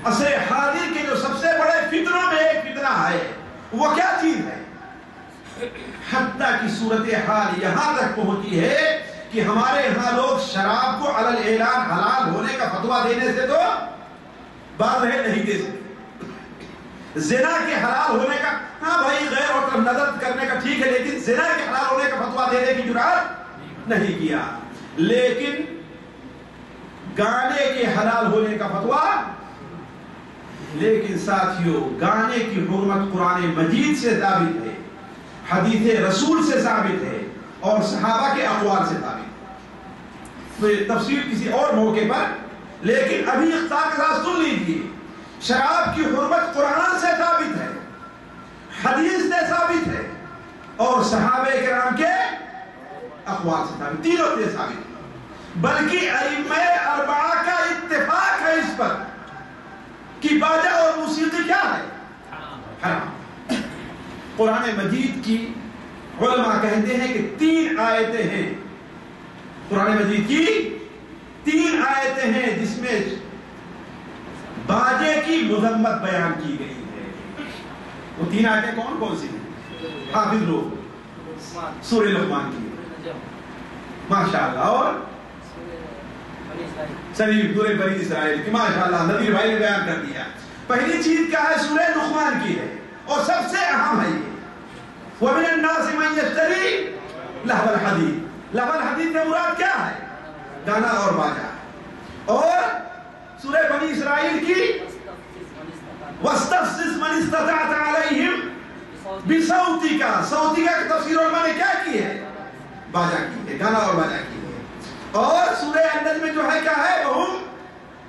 [SPEAKER 2] عصر حاضر کے جو سب سے بڑے فتنوں میں ایک فتنہ ہے, وہ کیا چیز ہے؟ حتیٰ کی صورتحال یہاں تک پہنچی ہے کہ ہمارے ہاں لوگ شراب کو علی الاعلان حلال ہونے کا فتویٰ دینے سے تو باز نہیں دے سکتے. زنا کے حلال ہونے کا، ہاں بھائی غیر اور نظر کرنے کا ٹھیک ہے، لیکن زنا کے حلال ہونے کا فتویٰ دینے کی جرات نہیں کیا. لیکن گانے کے حلال ہونے کا فتویٰ، لیکن ساتھیوں گانے کی حرمت قرآن مجید سے ثابت ہے، حدیث رسول سے ثابت ہے، اور صحابہ کے اقوال سے ثابت ہے. تو یہ تفصیل کسی اور موقع پر، لیکن ابھی اختصار کے ساتھ سن لیجیے. شراب کی حرمت قرآن سے ثابت ہے، حدیث سے ثابت ہے، اور صحابہ کرام کے اقوال سے ثابت، تینوں سے ثابت ہے. بلکہ ائمہ اربعہ کا اتفاق ہے اس پر کہ باجا اور موسیقی کیا ہے؟ حرام. قرآن مجید کی علماء کہتے ہیں کہ 3 آیتیں ہیں، قرآن مجید کی 3 آیتیں ہیں جس میں باجے کی مذمت بیان کی گئی ہے. وہ 3 آیتیں کون کون سی ہیں؟ حافظ لوگ سورہ لقمان کی، ماشاءاللہ، اور سورہ بنی اسرائیل کی، ماشاءاللہ نبی بھائی نے بیان کر دیا. پہلی چیز کیا ہے؟ سورہ لقمان کی ہے، اور سب سے اہم ہے یہ وَمِنَ النَّاسِ مَن يَشْتَرِي لَهْوَ الْحَدِيثِ. لَهْوَ الْحَدِيث میں مراد کیا ہے؟ گانا اور باجا. اور سورہ بنی اسرائیل کی وَاسْتَفْزِزْ مَنِ اسْتَطَعْتَ عَلَيْهِمْ بِصَوْتِكَ. صوتِكَ کی تفسیر علماء نے کیا کی ہے؟ باجا کی ہے، گانا اور باجا کی ہے. اور سورہ النجم میں جو ہے کیا ہے؟ وَهُمْ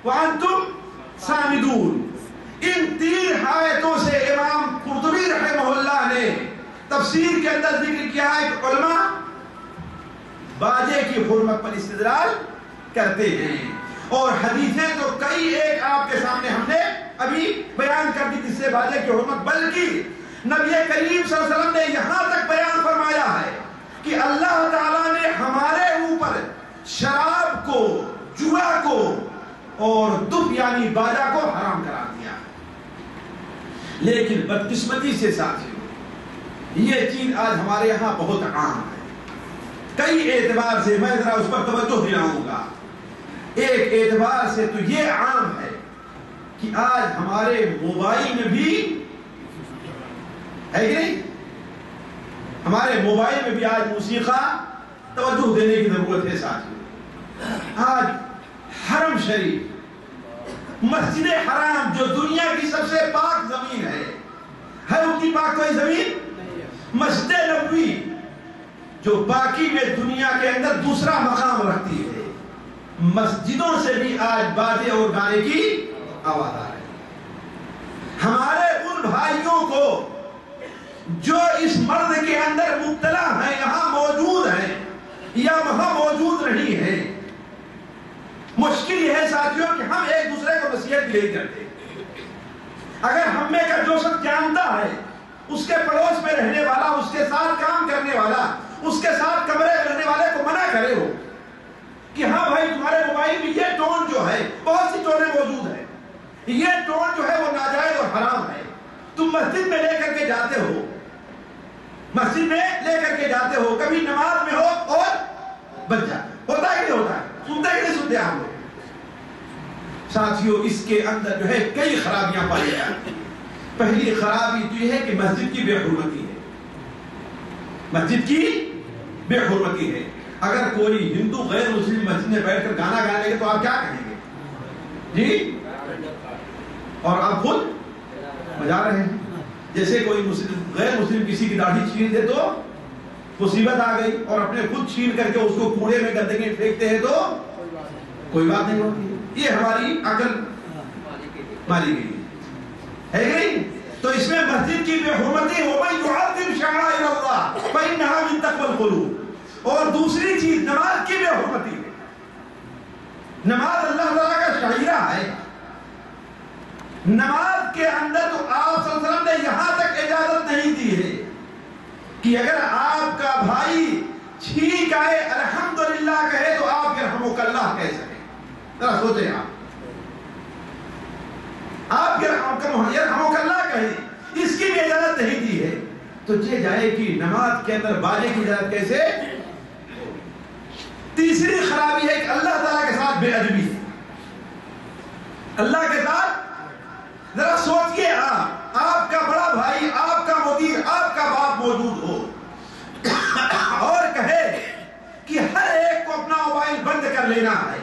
[SPEAKER 2] وَأَنْتُمْ سَامِدُونَ. ان 3 آیتوں سے امام قرطبی رحمہ اللہ نے تفسیر کے اندر ذکر کیا ہے کہ علماء باجے کی حرمت پر استدلال کرتے ہیں. اور حدیثیں تو کئی ایک آپ کے سامنے ہم نے ابھی بیان کر دی جس سے باجے کی حرمت، بلکہ نبی کریم صلی اللہ علیہ وسلم نے یہاں تک بیان فرمایا ہے کہ اللہ تعالیٰ نے ہمارے اوپر شراب کو، جوا کو اور دف یعنی باجا کو حرام قرار دیا. لیکن بدقسمتی سے ساتھیوں یہ چیز آج ہمارے یہاں بہت عام ہے. کئی اعتبار سے میں ذرا اس پر توجہ دلاؤں گا. ایک اعتبار سے تو یہ عام ہے کہ آج ہمارے موبائل میں بھی ہے کہ نہیں، ہمارے موبائل میں بھی آج موسیقی توجہ دینے کی ضرورت ہے. ساتھیوں آج حرم شریف، مسجد حرام جو دنیا کی سب سے پاک زمین ہے اتنی پاک کوئی زمین، مسجد نبوی جو باقی میں دنیا کے اندر دوسرا مقام رکھتی ہے، مسجدوں سے بھی آج باجے اور گانے کی آواز آ رہی ہے. ہمارے ان بھائیوں کو جو اس مرض کے اندر مبتلا ہیں، یہاں موجود ہیں یا وہاں موجود نہیں ہیں، مشکل یہ ہے ساتھیوں کہ ہم ایک دوسرے کو نصیحت نہیں کرتے. اگر ہم میں کا جو شخص جانتا ہے، اس کے پڑوس میں رہنے والا، اس کے ساتھ کام کرنے والا، اس کے ساتھ کمرے میں رہنے والے کو منع کرے ہو کہ ہاں بھائی تمہارے موبائل میں یہ ٹون جو ہے، بہت سی ٹونیں موجود ہیں، یہ ٹون جو ہے وہ ناجائز اور حرام ہے، تم مسجد میں لے کر کے جاتے ہو، مسجد میں لے کر کے جاتے ہو، کبھی نماز میں ہو اور بچ جاتا ہوتا ہے کہ نہیں ہوتا ہے؟ سنتے کہ نہیں سنتے آپ لوگ؟ ساتھیوں اس کے اندر جو ہے کئی خرابیاں پائی جاتی ہیں. پہلی خرابی تو یہ ہے کہ مسجد کی بے حرمتی ہے، مسجد کی بے حرمتی ہے. اگر کوئی ہندو غیر مسلم مسجد میں بیٹھ کر گانا گانے گے تو آپ کیا کہیں گے؟ جی، اور آپ خود بجا رہے ہیں. جیسے کوئی مسلم غیر مسلم کسی کی داڑھی چھین دے تو مصیبت آ گئی، اور اپنے خود چھین کر کے اس کو کوڑے میں گندگی پھینکتے ہیں تو کوئی بات نہیں ہوتی. یہ ہماری عقل ماری گئی ہے نہیں. تو اس میں مسجد کی بے حرمتی وَمَن يُعَظِّمْ شَعَائِرَ اللَّهِ فَإِنَّهَا مِن تَقْوَى الْقُلُوبِ. اور دوسری چیز نماز کی بے حرمتی ہے. نماز اللہ تعالیٰ کا شعیرہ ہے. نماز کے اندر تو آپ صلی اللہ علیہ وسلم نے یہاں تک اجازت نہیں دی ہے کہ اگر آپ کا بھائی چھینک آئے الحمدللہ کہے تو آپ یرحمک اللہ کہہ سکیں. ذرا سوچیں آپ یرحمک اللہ کہیں، اس کی بھی اجازت نہیں دی ہے تو یہ جائے کہ نماز کے اندر باجے کی اجازت کیسے؟ تیسری خرابی ہے کہ اللہ تعالیٰ کے ساتھ بے ادبی ہے. اللہ کے ساتھ ذرا سوچئے، آپ کا بڑا بھائی، آپ کا مدیر، آپ کا باپ موجود ہو اور کہے کہ ہر ایک کو اپنا موبائل بند کر لینا ہے،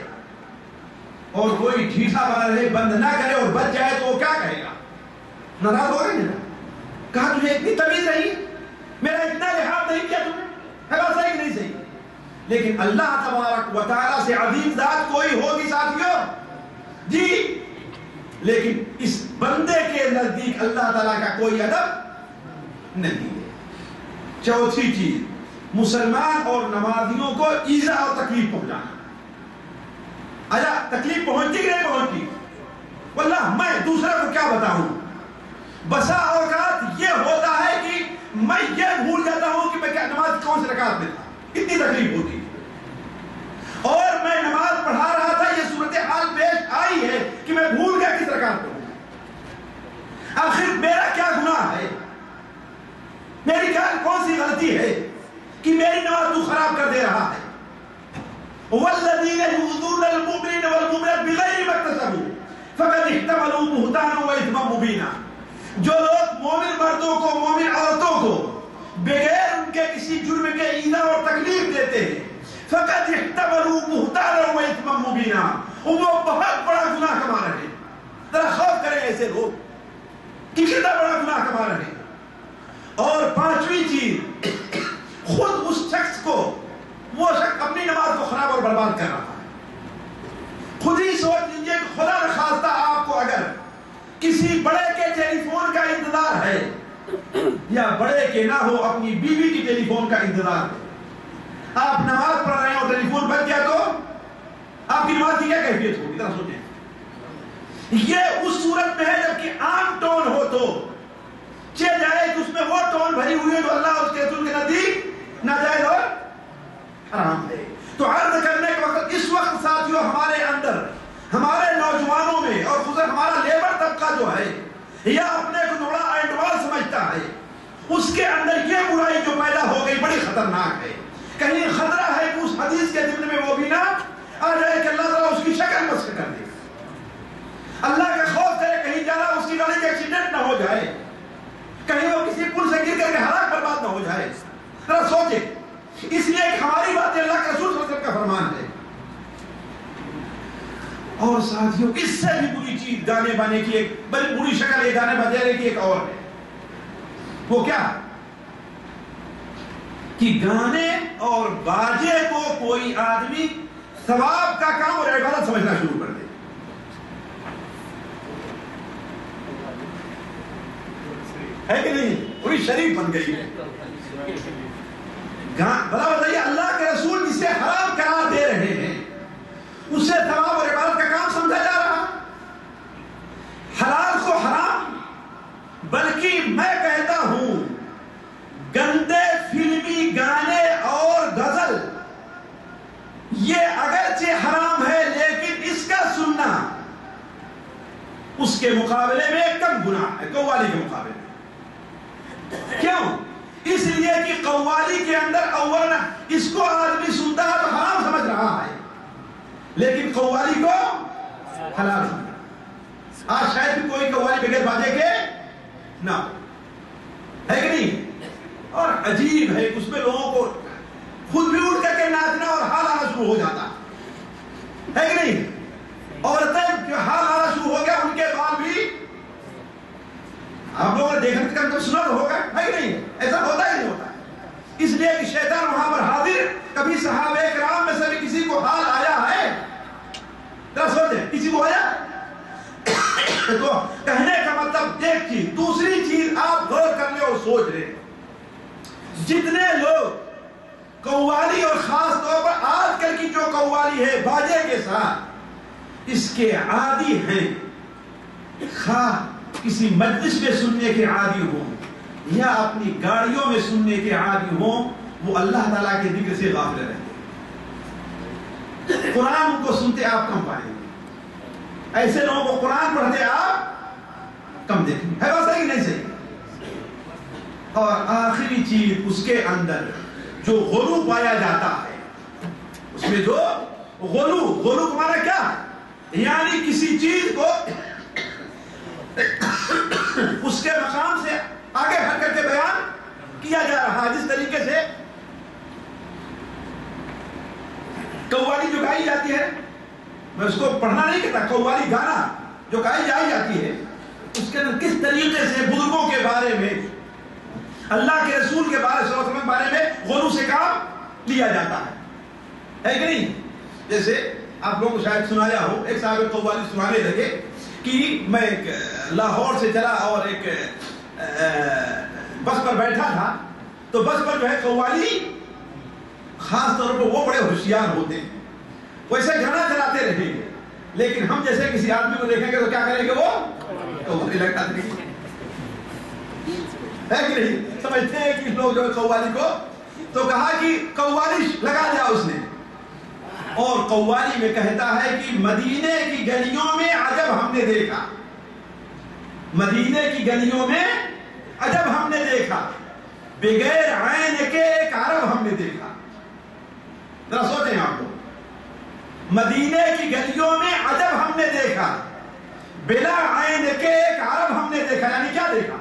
[SPEAKER 2] اور کوئی ڈھیٹا بنا رہے بند نہ کرے اور بچ جائے تو وہ کیا کہے گا؟ ناراض ہو گئے نا. کہا تجھے اتنی تمیز نہیں، میرا اتنا لحاظ نہیں کیا تم نے، ہے بات صحیح نہیں صحیح؟ لیکن اللہ تبارک و تعالیٰ سے عظیم ذات کوئی ہوگی ساتھیوں جی، لیکن اس بندے کے نزدیک اللہ تعالیٰ کا کوئی ادب نہیں ہے. چوتھی چیز، مسلمان اور نمازیوں کو ایذا اور تکلیف پہنچانا. آیا تکلیف پہنچتی کہ نہیں پہنچتی؟ واللہ میں دوسرے کو کیا بتاؤں. بسا اوقات یہ ہوتا ہے کہ میں یہ بھول جاتا ہوں کہ میں کیا نماز کون سی رکعت میں تھا، اتنی تکلیف ہوتی. اور میں نماز پڑھا رہا تھا، یہ صورتحال پیش آئی ہے کہ میں بھول گیا کس رکعت پڑھوں. آخر میرا کیا گناہ ہے، میری کیا کون سی غلطی ہے کہ میری نماز تو خراب کر دے رہا ہے. والذین یؤذون المؤمنین والمؤمنات بغیر ما اکتسبوا فقد احتملوا بہتانا واثما مبینا. جو لوگ مومن مردوں کو، مومن عورتوں کو بغیر ان کے کسی جرم کے ایذا اور تکلیف دیتے ہیں، فقد احتملوا بہتانا واثما مبینا، وہ بہت بڑا گناہ کما رہے ہیں. ذرا خوف کریں ایسے لوگ کہ کتنا بڑا گناہ کما رہے ہیں. اور پانچویں چیز، خود اس شخص کو، وہ شخص اپنی نماز کو خراب اور برباد کر رہا ہے. خود ہی سوچ لیجئے کہ خدا نخواستہ آپ کو اگر کسی بڑے کے ٹیلی فون کا انتظار ہے، یا بڑے کے نہ ہو اپنی بیوی کی ٹیلی فون کا انتظار ہے، آپ نماز پڑھ رہے ہیں اور ٹیلی فون بج گیا تو آپ کی نماز کی کیا کیفیت ہوگی؟ ذرا سوچیں. یہ اس صورت میں ہے جبکہ عام ٹون ہو تو چل جائے کہ اس میں وہ ٹون بھری ہوئی ہے جو اللہ اور اس کے رسول کے نزدیک ناجائز اور حرام ہے. تو عرض کرنے کے وقت اس وقت ساتھیوں ہمارے اندر، ہمارے نوجوانوں میں، اور خصوصاً ہمارا لیبر طبقہ جو ہے یا اپنے کو بڑا اینڈوال سمجھتا ہے، اس کے اندر یہ برائی جو پیدا ہو گئی بڑی خطرناک ہے. کہیں خطرہ ہے کہ اس حدیث کے ذمن میں وہ بھی نہ آ جائے کہ اللہ تعالیٰ اس کی شکل مسخ کر دے. اللہ کا خوف کرے کہیں جانا اس کی گاڑی کا ایکسیڈنٹ نہ ہو جائے، کہیں وہ کسی پل سے گر کر کے ہلاک برباد نہ ہو جائے. ذرا سوچے، اس لیے کہ ہماری باتیں اللہ کے رسول صلی اللہ علیہ وسلم کا فرمان ہے. اور ساتھیوں اس سے بھی بری چیز گانے بانے کی ایک بڑی بری شکل ہے، گانے بجانے کی ایک اور ہے. وہ کیا کہ گانے اور باجے کو کوئی آدمی ثواب کا کام اور عبادت سمجھنا شروع کر دے. ہے کہ نہیں؟ پوری شریف بن گئی ہے. بھلا بتائیے، اللہ کے رسول جسے حرام قرار دے رہے ہیں اسے ثواب اور عبادت کا کام سمجھا جا رہا. حلال کو حرام، بلکہ میں کہتا ہوں گندے فلمی گانے اور غزل یہ اگرچہ حرام ہے لیکن اس کا سننا اس کے مقابلے میں کم گناہ ہے قوالی کے مقابلے میں. کیوں؟ اس لیے کہ قوالی کے اندر اول اس کو آدمی سنتا ہے تو حرام سمجھ رہا ہے، لیکن قوالی کو حلال سمجھ. آج شاید بھی کوئی قوالی بغیر باجے کے نہ ہے کہ نہیں. اور عجیب ہے اس میں لوگوں کو خود بھی اٹھ کر کے ناچنا اور حال آنا شروع ہو جاتا ہے کہ نہیں. عورتیں جو حال آنا شروع ہو گیا ان کے بال بھی آپ لوگوں نے دیکھنے کا مطلب سنا تو ہوگا ہے کہ نہیں. ایسا ہوتا ہی نہیں ہوتا. اس لیے کہ شیطان وہاں پر حاضر. کبھی صحابہ کرام میں سے بھی کسی کو حال آیا ہے؟ ذرا سوچیں، کسی کو آیا؟ تو کہنے کا مطلب ایک چیز. دوسری چیز آپ غور کر لیں اور سوچ لیں، جتنے لوگ قوالی اور خاص طور پر آج کل کی جو قوالی ہے باجے کے ساتھ اس کے عادی ہیں، خواہ کسی مجلس میں سننے کے عادی ہوں یا اپنی گاڑیوں میں سننے کے عادی ہوں، وہ اللہ تعالیٰ کے ذکر سے غافل رہتے ہیں. قرآن کو سنتے آپ کم پائیں گے، ایسے لوگوں کو قرآن پڑھتے آپ کم دیکھیں گے. ہے بات صحیح نہیں صحیح؟ اور آخری چیز اس کے اندر جو غلو پایا جاتا ہے اس میں جو غلو کا معنی کیا ہے؟ یعنی کسی چیز کو اس کے مقام سے آگے ہٹ کر کے بیان کیا جا رہا ہے. جس طریقے سے قوالی جو گائی جاتی ہے، میں اس کو پڑھنا نہیں کہتا، قوالی گانا جو گائی جاتی ہے، اس کے اندر کس طریقے سے بزرگوں کے بارے میں، اللہ کے رسول کے بارے صلی اللہ علیہ وسلم کے بارے میں غلو سے کام لیا جاتا ہے کہ نہیں؟ جیسے آپ لوگوں کو شاید سنایا ہو، ایک صاحب قوالی سنانے لگے کہ میں ایک لاہور سے چلا اور ایک بس پر بیٹھا تھا، تو بس پر جو ہے قوالی خاص طور پر وہ بڑے ہوشیار ہوتے ہیں، وہ ایسے گانا چلاتے رہیں گے، لیکن ہم جیسے کسی آدمی کو دیکھیں گے تو کیا کریں گے؟ وہ قوالی لگا دیں گے، ہے کہ نہیں؟ سمجھتے ہیں کہ لوگ جو ہے قوالی کو، تو کہا کہ قوالی لگا دیا اس نے، اور قوالی میں کہتا ہے کہ مدینے کی گلیوں میں عجب ہم نے دیکھا، مدینے کی گلیوں میں عجب ہم نے دیکھا، بغیر عین کے ایک عرب ہم نے دیکھا. ذرا سوچیں آپ لوگ، مدینے کی گلیوں میں عجب ہم نے دیکھا، بلا عین کے ایک عرب ہم نے دیکھا. یعنی کیا دیکھا؟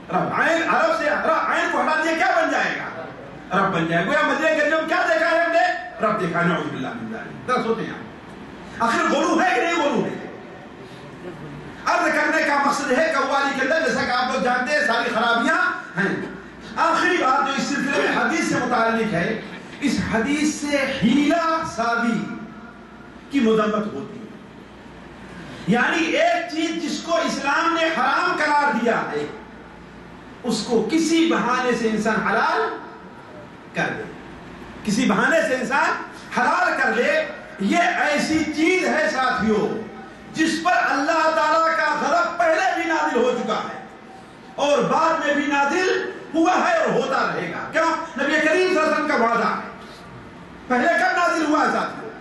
[SPEAKER 2] عرب سے عین کو ہٹا دیا کیا بن جائے گا؟ رب بن جائے گا. مدینے کی گلیوں میں کیا دیکھا ہے ہم نے؟ رب دیکھا. نعوذ باللہ من ذالک. ذرا سوچیں آپ، آخر غلو ہے کہ نہیں غلو ہے؟ عرض کرنے کا مقصد ہے قوالی کے اندر جیسا کہ آپ لوگ جانتے ہیں ساری خرابیاں ہیں. آخری بات جو اس سلسلے میں حدیث سے متعلق ہے، اس حدیث سے حیلہ سازی کی مذمت ہوتی ہے. یعنی ایک چیز جس کو اسلام نے حرام قرار دیا ہے، اس کو کسی بہانے سے انسان حلال کر دے، کسی بہانے سے انسان حلال کر دے. یہ ایسی چیز ہے ساتھیوں جس پر اللہ تعالیٰ کا غضب پہلے بھی نازل ہو چکا ہے اور بعد میں بھی نازل ہوا ہے اور ہوتا رہے گا. کیوں؟ نبی کریم صلی اللہ علیہ وسلم کا وعدہ ہے. پہلے کب نازل ہوا ہے ساتھیوں؟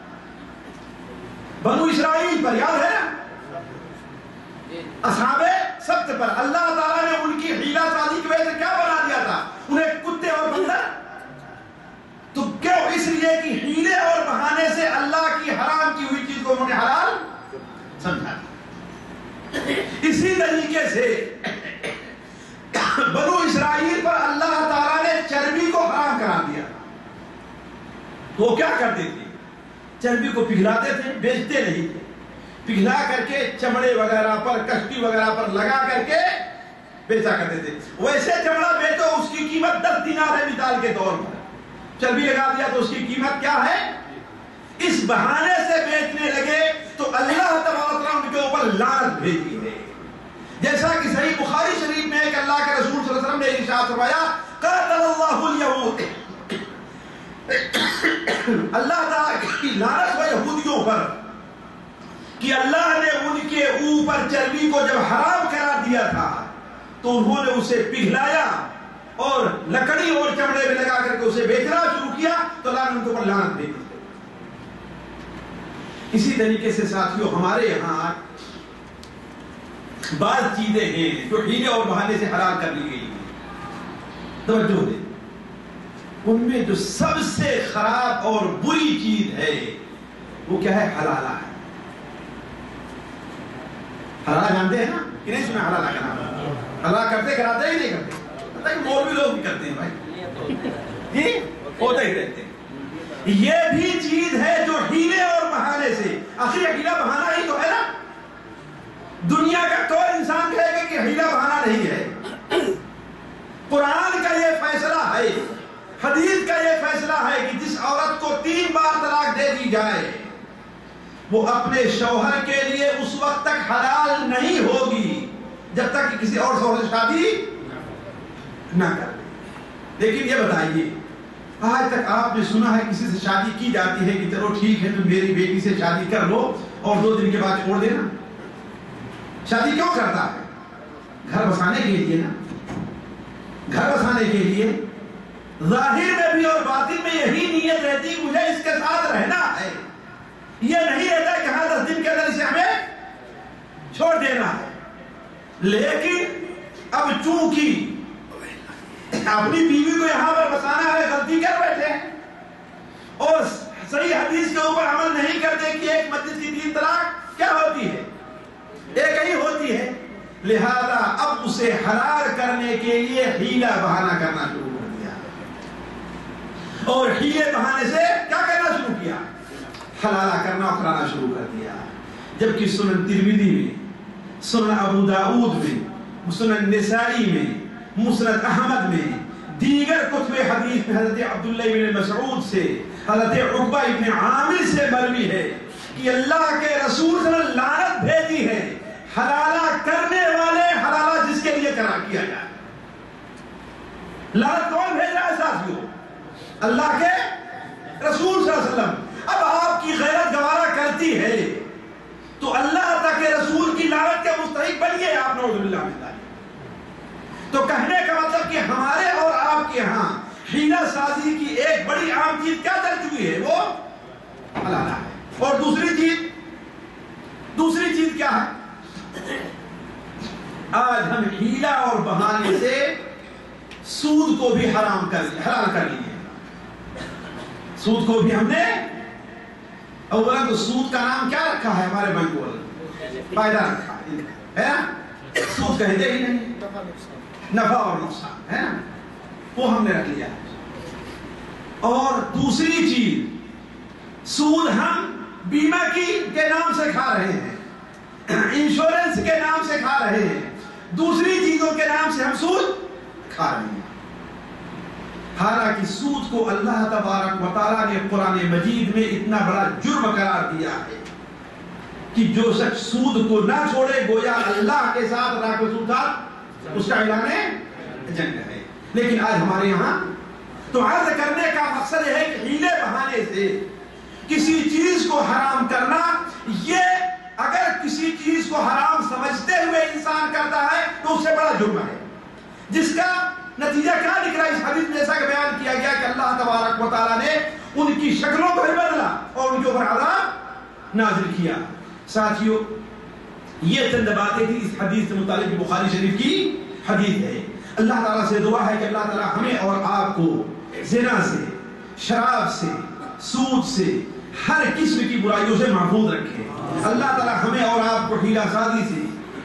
[SPEAKER 2] بنو اسرائیل پر، یاد ہے نا؟ اصحاب سبت پر اللہ تعالیٰ نے ان کی حیلہ سازی کی وجہ سے کیا بنا دیا تھا؟ انہیں کتے اور بندر. تو کیوں؟ اس لیے کہ حیلے اور بہانے سے اللہ کی حرام کی ہوئی چیز کو انہوں نے حلال سمجھا. اسی طریقے سے بنو اسرائیل پر اللہ تعالیٰ نے چربی کو حرام قرار دیا. تو وہ کیا کرتے تھے؟ چربی کو پگھلاتے تھے، بیچتے نہیں تھے. پگھلا کر کے چمڑے وغیرہ پر، کشتی وغیرہ پر لگا کر کے بیچا کرتے تھے. ویسے چمڑا بیچو، اس کی قیمت 10 دینار ہے مثال کے طور پر. چربی لگا دیا تو اس کی قیمت کیا ہے؟ اس بہانے سے بیچنے لگے تو اللہ تبارک ان کے اوپر لعنت بھیجی ہے. جیسا کہ صحیح بخاری شریف میں ایک اللہ کے رسول صلی اللہ علیہ وسلم نے ارشاد فرمایا، قاتل اللہ الیہود، اللہ تعالیٰ کی لعنت ہو یہودیوں پر کہ اللہ نے ان کے اوپر چربی کو جب حرام قرار دیا تھا تو انہوں نے اسے پگھلایا اور لکڑی اور چمڑے میں لگا کر کے اسے بیچنا شروع کیا تو اللہ نے ان کے اوپر لعنت بھیجی. اسی طریقے سے ساتھیوں ہمارے یہاں بعض چیزیں ہیں جو حیلے اور بہانے سے حلال کر لی گئی ہیں. توجہ دیں، ان میں جو سب سے خراب اور بری چیز ہے وہ کیا ہے؟ حلالہ ہے. حلالہ جانتے ہیں نا کہ نہیں؟ سنا حلالہ کا نام؟ حلالہ کرتے کراتے ہی نہیں کرتے. مولوی لوگ بھی کرتے ہیں بھائی، جی ہوتے ہی رہتے ہیں. یہ بھی چیز ہے جو حیلے اور بہانے سے، آخر حیلہ بہانہ ہی تو ہے نا. دنیا کا کوئی انسان کہے گا کہ حیلہ بہانہ نہیں ہے. قرآن کا یہ فیصلہ ہے، حدیث کا یہ فیصلہ ہے کہ جس عورت کو 3 بار طلاق دے دی جائے وہ اپنے شوہر کے لیے اس وقت تک حلال نہیں ہوگی جب تک کہ کسی اور شوہر سے شادی نہ کر. لیکن یہ بتائیے، آج تک آپ نے سنا ہے کسی سے شادی کی جاتی ہے کہ چلو ٹھیک ہے تم میری بیٹی سے شادی کر لو اور 2 دن کے بعد چھوڑ دینا؟ شادی کیوں کرتا ہے؟ گھر بسانے کے لیے نا، گھر بسانے کے لیے. ظاہر میں بھی اور باطن میں یہی نیت رہتی کہ مجھے اس کے ساتھ رہنا ہے. یہ نہیں رہتا کہ ہاں 10 دن کے اندر اسے ہمیں چھوڑ دینا ہے. لیکن اب چونکہ اپنی بیوی کو یہاں پر بسانا ہے، غلطی کر بیٹھے ہیں اور صحیح حدیث کے اوپر عمل نہیں کرتے کہ ایک مسجد کی 3 طلاق کیا ہوتی ہے؟ ایک ہی ہوتی ہے. لہذا اب اسے حلال کرنے کے لیے حیلہ بہانہ کرنا شروع کر دیا اور حیلے بہانے سے کیا کرنا شروع کیا؟ حلالہ کرنا اور کرانا شروع کر دیا. جبکہ سنن ترمذی میں، سنن ابو داؤد میں، سنن نسائی میں، مسند احمد میں، دیگر کتب حدیث میں حضرت عبداللہ بن مسعود سے، حضرت عقبہ ابن عامر سے مروی ہے کہ اللہ کے رسول صلی اللہ علیہ وسلم لعنت بھیجی ہے حلالہ کرنے والے، حلالہ جس کے لیے کرا کیا جائے. لعنت کون بھیج رہا ہے ساتھیوں؟ اللہ کے رسول صلی اللہ علیہ وسلم. اب آپ کی غیرت گوارا کرتی ہے تو اللہ تعالیٰ کے رسول کی لعنت کے مستحق بنیے آپ، نعوذ باللہ من ذلک. تو کہنے کا مطلب کہ ہمارے اور آپ کے ہاں حیلہ سازی کی ایک بڑی عام چیز کیا چل چکی ہے؟ وہ حلالہ ہے. اور دوسری چیز کیا ہے؟ آج ہم حیلہ اور بہانے سے سود کو بھی حلال کر لیے. سود کو بھی ہم نے اولا تو سود کا نام کیا رکھا ہے ہمارے بینک والے؟ فائدہ رکھا ہے نا. سود کہتے ہی نہیں، نفع اور نقصان ہے نا، وہ ہم نے رکھ لیا. اور دوسری چیز، سود ہم بیمہ کے نام سے کھا رہے ہیں، انشورنس کے نام سے کھا رہے ہیں، دوسری چیزوں کے نام سے ہم سود کھا رہے ہیں. حالانکہ سود کو اللہ تبارک و تعالیٰ نے قرآن مجید میں اتنا بڑا جرم قرار دیا ہے کہ جو شخص سود کو نہ چھوڑے گویا اللہ کے ساتھ اس کا اعلان جنگ ہے. لیکن آج ہمارے یہاں تو عرض کرنے کا مقصد ہے کہ حیلے بہانے سے کسی چیز کو حرام کرنا، یہ اگر کسی چیز کو حرام سمجھتے ہوئے انسان کرتا ہے تو اس سے بڑا جرم ہے، جس کا نتیجہ کیا نکلا؟ اس حدیث میں جیسا کہ بیان کیا گیا کہ اللہ تبارک و تعالیٰ نے ان کی شکلوں کو ہی بدلا اور ان کے اوپر عذاب نازل کیا. ساتھیوں، یہ چند باتیں تھی اس حدیث سے متعلق، بخاری شریف کی حدیث ہے. اللہ تعالیٰ سے دعا ہے کہ اللہ تعالیٰ ہمیں اور آپ کو زنا سے، شراب سے، سود سے، ہر قسم کی برائیوں سے محفوظ رکھے. اللہ تعالیٰ ہمیں اور آپ کو حیلہ سازی سے،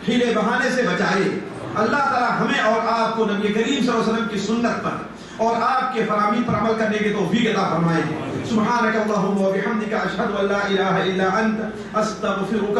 [SPEAKER 2] حیلے بہانے سے بچائے. اللہ تعالیٰ ہمیں اور آپ کو نبی کریم صلی اللہ علیہ وسلم کی سنت پر اور آپ کے فرامین پر عمل کرنے کی توفیق عطا فرمائے. سبحانک اللہم و بحمدک اشہد ان لا الہ الا انت استغفرک.